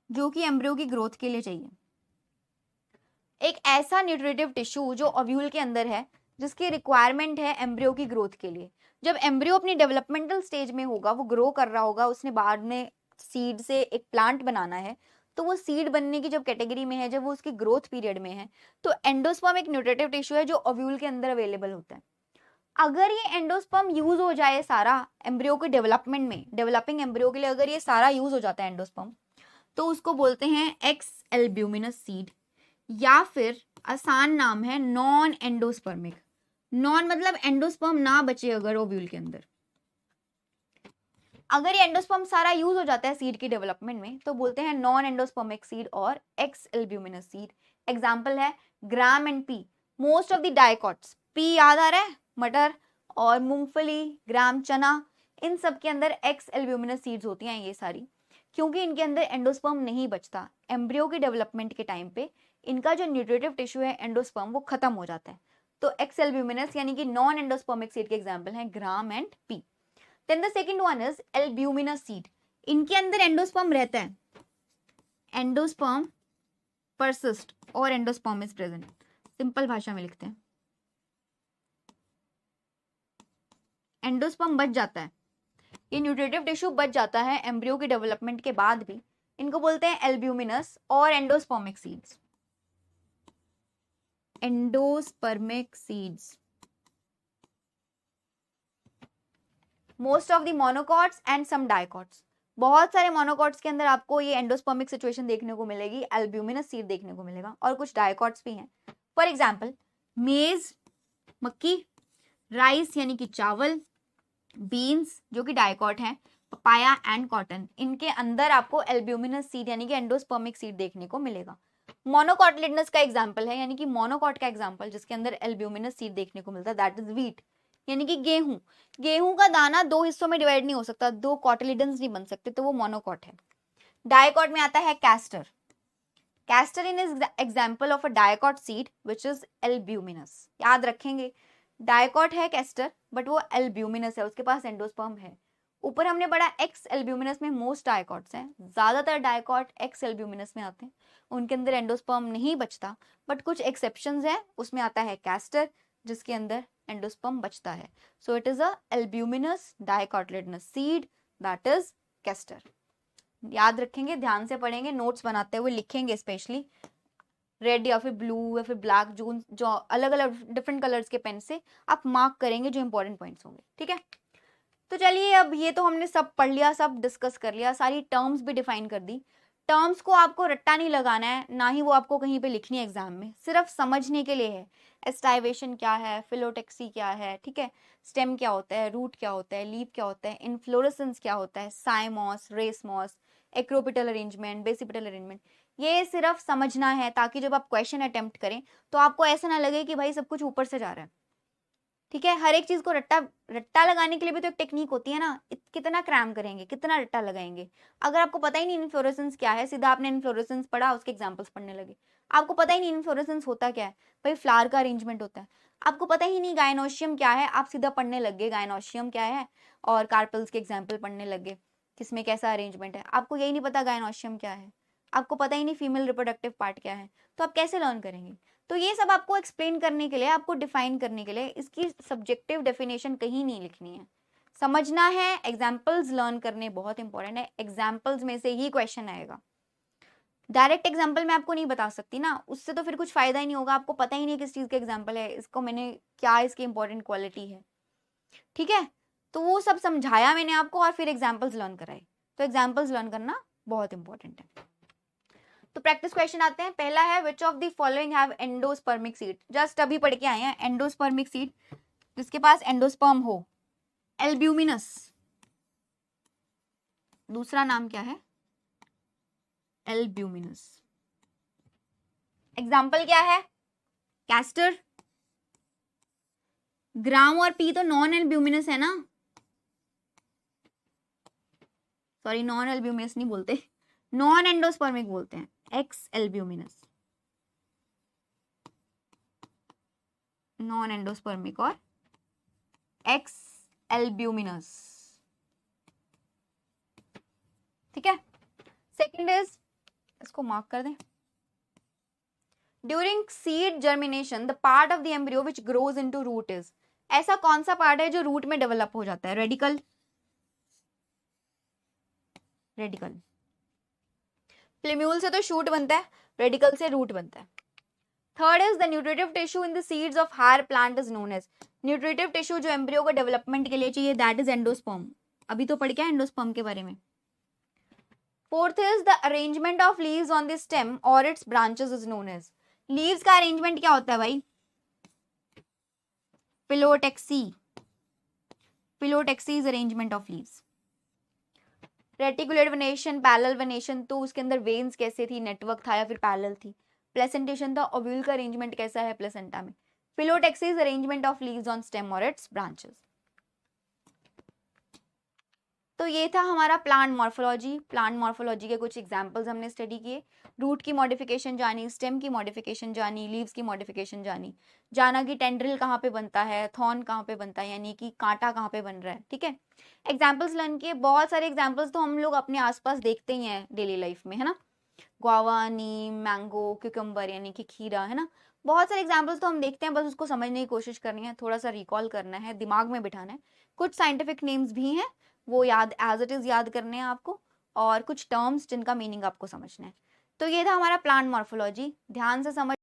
जो कि एम्ब्रियो की ग्रोथ के लिए चाहिए। एक ऐसा न्यूट्रिटिव टिश्यू जो ओव्यूल के अंदर है, जिसकी रिक्वायरमेंट है एम्ब्रियो की ग्रोथ के लिए। जब एम्ब्रियो अपनी डेवलपमेंटल स्टेज में होगा, वो ग्रो कर रहा होगा, उसने बाद में सीड से एक प्लांट बनाना है, तो वो सीड बनने की जब कैटेगरी में है, जब वो उसकी ग्रोथ पीरियड में है, तो एंडोस्पर्म एक न्यूट्रिटिव टिश्यू है जो ओव्यूल के अंदर अवेलेबल होता है। अगर ये एंडोस्पर्म यूज हो जाए सारा एम्ब्रियो के डेवलपमेंट में, डेवलपिंग एम्ब्रियो के लिए अगर ये सारा यूज हो जाता है एंडोस्पर्म, तो उसको बोलते हैं एक्स एल्ब्यूमिनस सीड, या फिर आसान नाम है नॉन एंडोस्पर्मिक। नॉन मतलब एंडोस्पर्म ना बचे अगर ओव्यूल के अंदर। अगर ये एंडोस्पर्म सारा यूज हो जाता है सीड की डेवलपमेंट में, तो बोलते हैं नॉन एंडोस्पर्मिक सीड और एक्स एल्ब्यूमिनस सीड। एग्जांपल है ग्राम and P. Most of the dicots, P याद आ रहा है, मटर और मूंगफली, ग्राम, चना, इन सब के अंदर एक्स एल्ब्यूमिनस सीड्स होती हैं ये सारी, क्योंकि इनके अंदर एंडोस्पर्म नहीं बचता। एम्ब्रियो की डेवलपमेंट के टाइम पे इनका जो न्यूट्रिटिव टिश्यू है एंडोस्पर्म, वो खत्म हो जाता है। तो एक्स एल्ब्यूमिनस यानी कि नॉन एंडोस्पर्मिक सीड के एग्जांपल हैं gram and pea. Then the second one is albuminous seed. इनके अंदर एंडोस्पर्म रहता है, एंडोस्पर्म परसिस्ट और एंडोस्पर्म इज प्रेजेंट। सिंपल भाषा में लिखते हैं, एंडोस्पर्म बच जाता है, ये न्यूट्रिटिव टिश्यू बच जाता है एम्ब्रियो की डेवलपमेंट के बाद भी। इनको बोलते हैं एल्ब्यूमिनस और endospermic seeds, endospermic seeds. Most of the monocots and some dicots, बहुत सारे मोनोकॉट्स के अंदर आपको ये एंडोस्पर्मिक सिचुएशन देखने को मिलेगी, एल्ब्यूमिनस सीड देखने को मिलेगा, और कुछ डाइकॉट्स भी हैं। फॉर एग्जांपल मेज, मक्की, राइस यानी कि चावल, बीन्स जो कि डाइकॉट हैं, पपाया एंड कॉटन, इनके अंदर आपको एल्ब्यूमिनस सीड यानी कि एंडोस्पर्मिक सीड देखने को मिलेगा। मोनोकॉटिलिडनस का एग्जांपल है, यानी कि मोनोकॉट का एग्जांपल जिसके अंदर एल्ब्यूमिनस सीड देखने को मिलता है, दैट इज व्हीट, यानी कि गेहूं। गेहूं का दाना 2 हिस्सों में डिवाइड नहीं हो सकता, 2 कॉटिलिडन्स नहीं बन सकते, तो वो मोनोकॉट है। डाइकॉट में आता है castor. Castor in is example of a dicot seed which is albuminous. याद रखेंगे, डाइकॉट है कैस्टर, बट वो एल्ब्यूमिनस है, उसके पास एंडोस्पर्म है। ऊपर हमने पढ़ा एक्स एल्ब्यूमिनस में मोस्ट डायकॉट्स हैं, ज्यादातर डायकॉट एक्स एल्ब्यूमिनस में आते हैं, उनके अंदर एंडोस्पर्म नहीं बचता, बट कुछ एक्सेप्शंस हैं, उसमें आता है कैस्टर जिसके अंदर एंडोस्पर्म बचता है। So it is a albuminous dicotyledonous seed, that is castor. याद रखेंगे, ध्यान से पढ़ेंगे, नोट्स बनाते हुए लिखेंगे, स्पेशली रेड या फिर ब्लू या फिर ब्लैक, जो अलग अलग डिफरेंट कलर्स के पेन से आप मार्क करेंगे जो इंपॉर्टेंट पॉइंट्स होंगे, ठीक है। तो चलिए, अब ये तो हमने सब पढ़ लिया, सब डिस्कस कर लिया, सारी टर्म्स भी डिफाइन कर दी। टर्म्स को आपको रट्टा नहीं लगाना है, ना ही वो आपको कहीं पे लिखनी है एग्जाम में, सिर्फ समझने के लिए है। एस्टाइवेशन क्या है, फिलोटेक्सी क्या है, ठीक है, स्टेम क्या होता है, रूट क्या होता है, लीफ क्या होता है, इन्फ्लोरेसेंस क्या होता है, साइमॉस, रेसमॉस, एक्रोपिटल अरेंजमेंट, बेसिपिटल अरेंजमेंट, ये सिर्फ समझना है, ताकि जब आप क्वेश्चन अटेम्प्ट करें तो आपको ऐसा ना लगे कि भाई सब कुछ ऊपर से जा रहा है, ठीक है। हर एक चीज को रट्टा लगाने के लिए भी तो एक टेक्निक होती है ना, कितना क्रैम करेंगे, कितना रट्टा लगाएंगे। अगर आपको पता ही नहीं इन्फ्लोरेसेंस क्या है, सीधा आपने इन्फ्लोरेसेंस पढ़ा, उसके एग्जांपल्स पढ़ने लगे, आपको पता ही नहीं इन्फ्लोरेसेंस होता क्या है, भाई फ्लावर का अरेंजमेंट होता है, आपको पता ही नहीं गायनोशियम क्या है, आप सीधा पढ़ने लग गए गायनोशियम क्या है, और कार्पल्स के एग्जाम्पल पढ़ने लग गए, किसमें कैसा अरेंजमेंट है, आपको यही नहीं पता गायनोशियम क्या है, आपको पता ही नहीं फीमेल रिप्रोडक्टिव पार्ट क्या है, तो आप कैसे लर्न करेंगे। तो ये सब आपको एक्सप्लेन करने के लिए, आपको डिफाइन करने के लिए, इसकी सब्जेक्टिव डेफिनेशन कहीं नहीं लिखनी है, समझना है। एग्जाम्पल्स लर्न करने बहुत इंपॉर्टेंट है, एग्जाम्पल्स में से ही क्वेश्चन आएगा। डायरेक्ट एग्जाम्पल मैं आपको नहीं बता सकती ना, उससे तो फिर कुछ फायदा ही नहीं होगा, आपको पता ही नहीं किस चीज का एग्जाम्पल है, इसको मैंने क्या इसकी इंपॉर्टेंट क्वालिटी है, ठीक है। तो वो सब समझाया मैंने आपको और फिर एग्जाम्पल्स लर्न कराए, तो एग्जाम्पल्स लर्न करना बहुत इंपॉर्टेंट है। तो प्रैक्टिस क्वेश्चन आते हैं। पहला है which of the following have endospermic seed, just अभी पढ़ के आए हैं, एंडोस्पर्मिक सीड जिसके पास एंडोस्पर्म हो, एल्ब्यूमिनस, दूसरा नाम क्या है, एल्ब्यूमिनस। एग्जाम्पल क्या है, कैस्टर, ग्राम और पी तो नॉन एल्ब्यूमिनस है ना, सॉरी नॉन एल्ब्यूमिनस नहीं बोलते, नॉन एंडोस्पर्मिक बोलते हैं, एक्स एल्ब्यूमिनस, नॉन एंडोस्पर्मिक और एक्स एल्ब्यूमिनस, ठीक है। सेकंड इज, इसको मार्क कर दें, during seed germination the part of the embryo which grows into root is, ऐसा कौन सा पार्ट है जो रूट में डेवलप हो जाता है, रेडिकल, रेडिकल, प्लेम्यूल से तो शूट बनता है, रेडिकल से रूट बनता है। Third is the nutritive tissue in the seeds of higher plant is known as, nutritive tissue जो एम्ब्रियो को डेवलपमेंट के लिए चाहिए, दैट इज एंडोस्पर्म, अभी तो पढ़ के एंडोस्पर्म के बारे में। Fourth is the arrangement of leaves on the stem और its branches is known as, leaves का अरेंजमेंट क्या होता है भाई, phyllotaxy, phyllotaxy is arrangement of leaves. Reticulate venation, parallel venation, तो उसके अंदर वेन्स कैसे थी, नेटवर्क था या फिर पैरेलल थी। प्लेसेंटेशन था, ओव्यूल का अरेंजमेंट कैसा है प्लेसेंटा में। Phyllotaxy is arrangement of leaves on stem और इट्स ब्रांचेस। तो ये था हमारा प्लांट मॉर्फोलॉजी, प्लांट मॉर्फोलॉजी के कुछ एग्जांपल्स हमने स्टडी किए, रूट की मॉडिफिकेशन जानी, स्टेम की मॉडिफिकेशन जानी, लीव्स की मॉडिफिकेशन जानी, जाना कि टेंड्रिल कहाँ पे बनता है, थॉर्न कहाँ पे बनता है, यानी कि कांटा कहाँ पे बन रहा है, ठीक है। एग्जाम्पल्स लर्न किए, बहुत सारे एग्जाम्पल्स तो हम लोग अपने आसपास देखते ही हैं डेली लाइफ में, है ना, गुआवा, नीम, मैंगो, क्यूकम्बर यानी कि खीरा, है ना, बहुत सारे एग्जाम्पल्स तो हम देखते हैं, बस उसको समझने की कोशिश करनी है, थोड़ा सा रिकॉल करना है, दिमाग में बिठाना है। कुछ साइंटिफिक नेम्स भी हैं, वो याद एज इट इज याद करने हैं आपको, और कुछ टर्म्स जिनका मीनिंग आपको समझना है। तो ये था हमारा प्लांट मॉर्फोलॉजी, ध्यान से समझ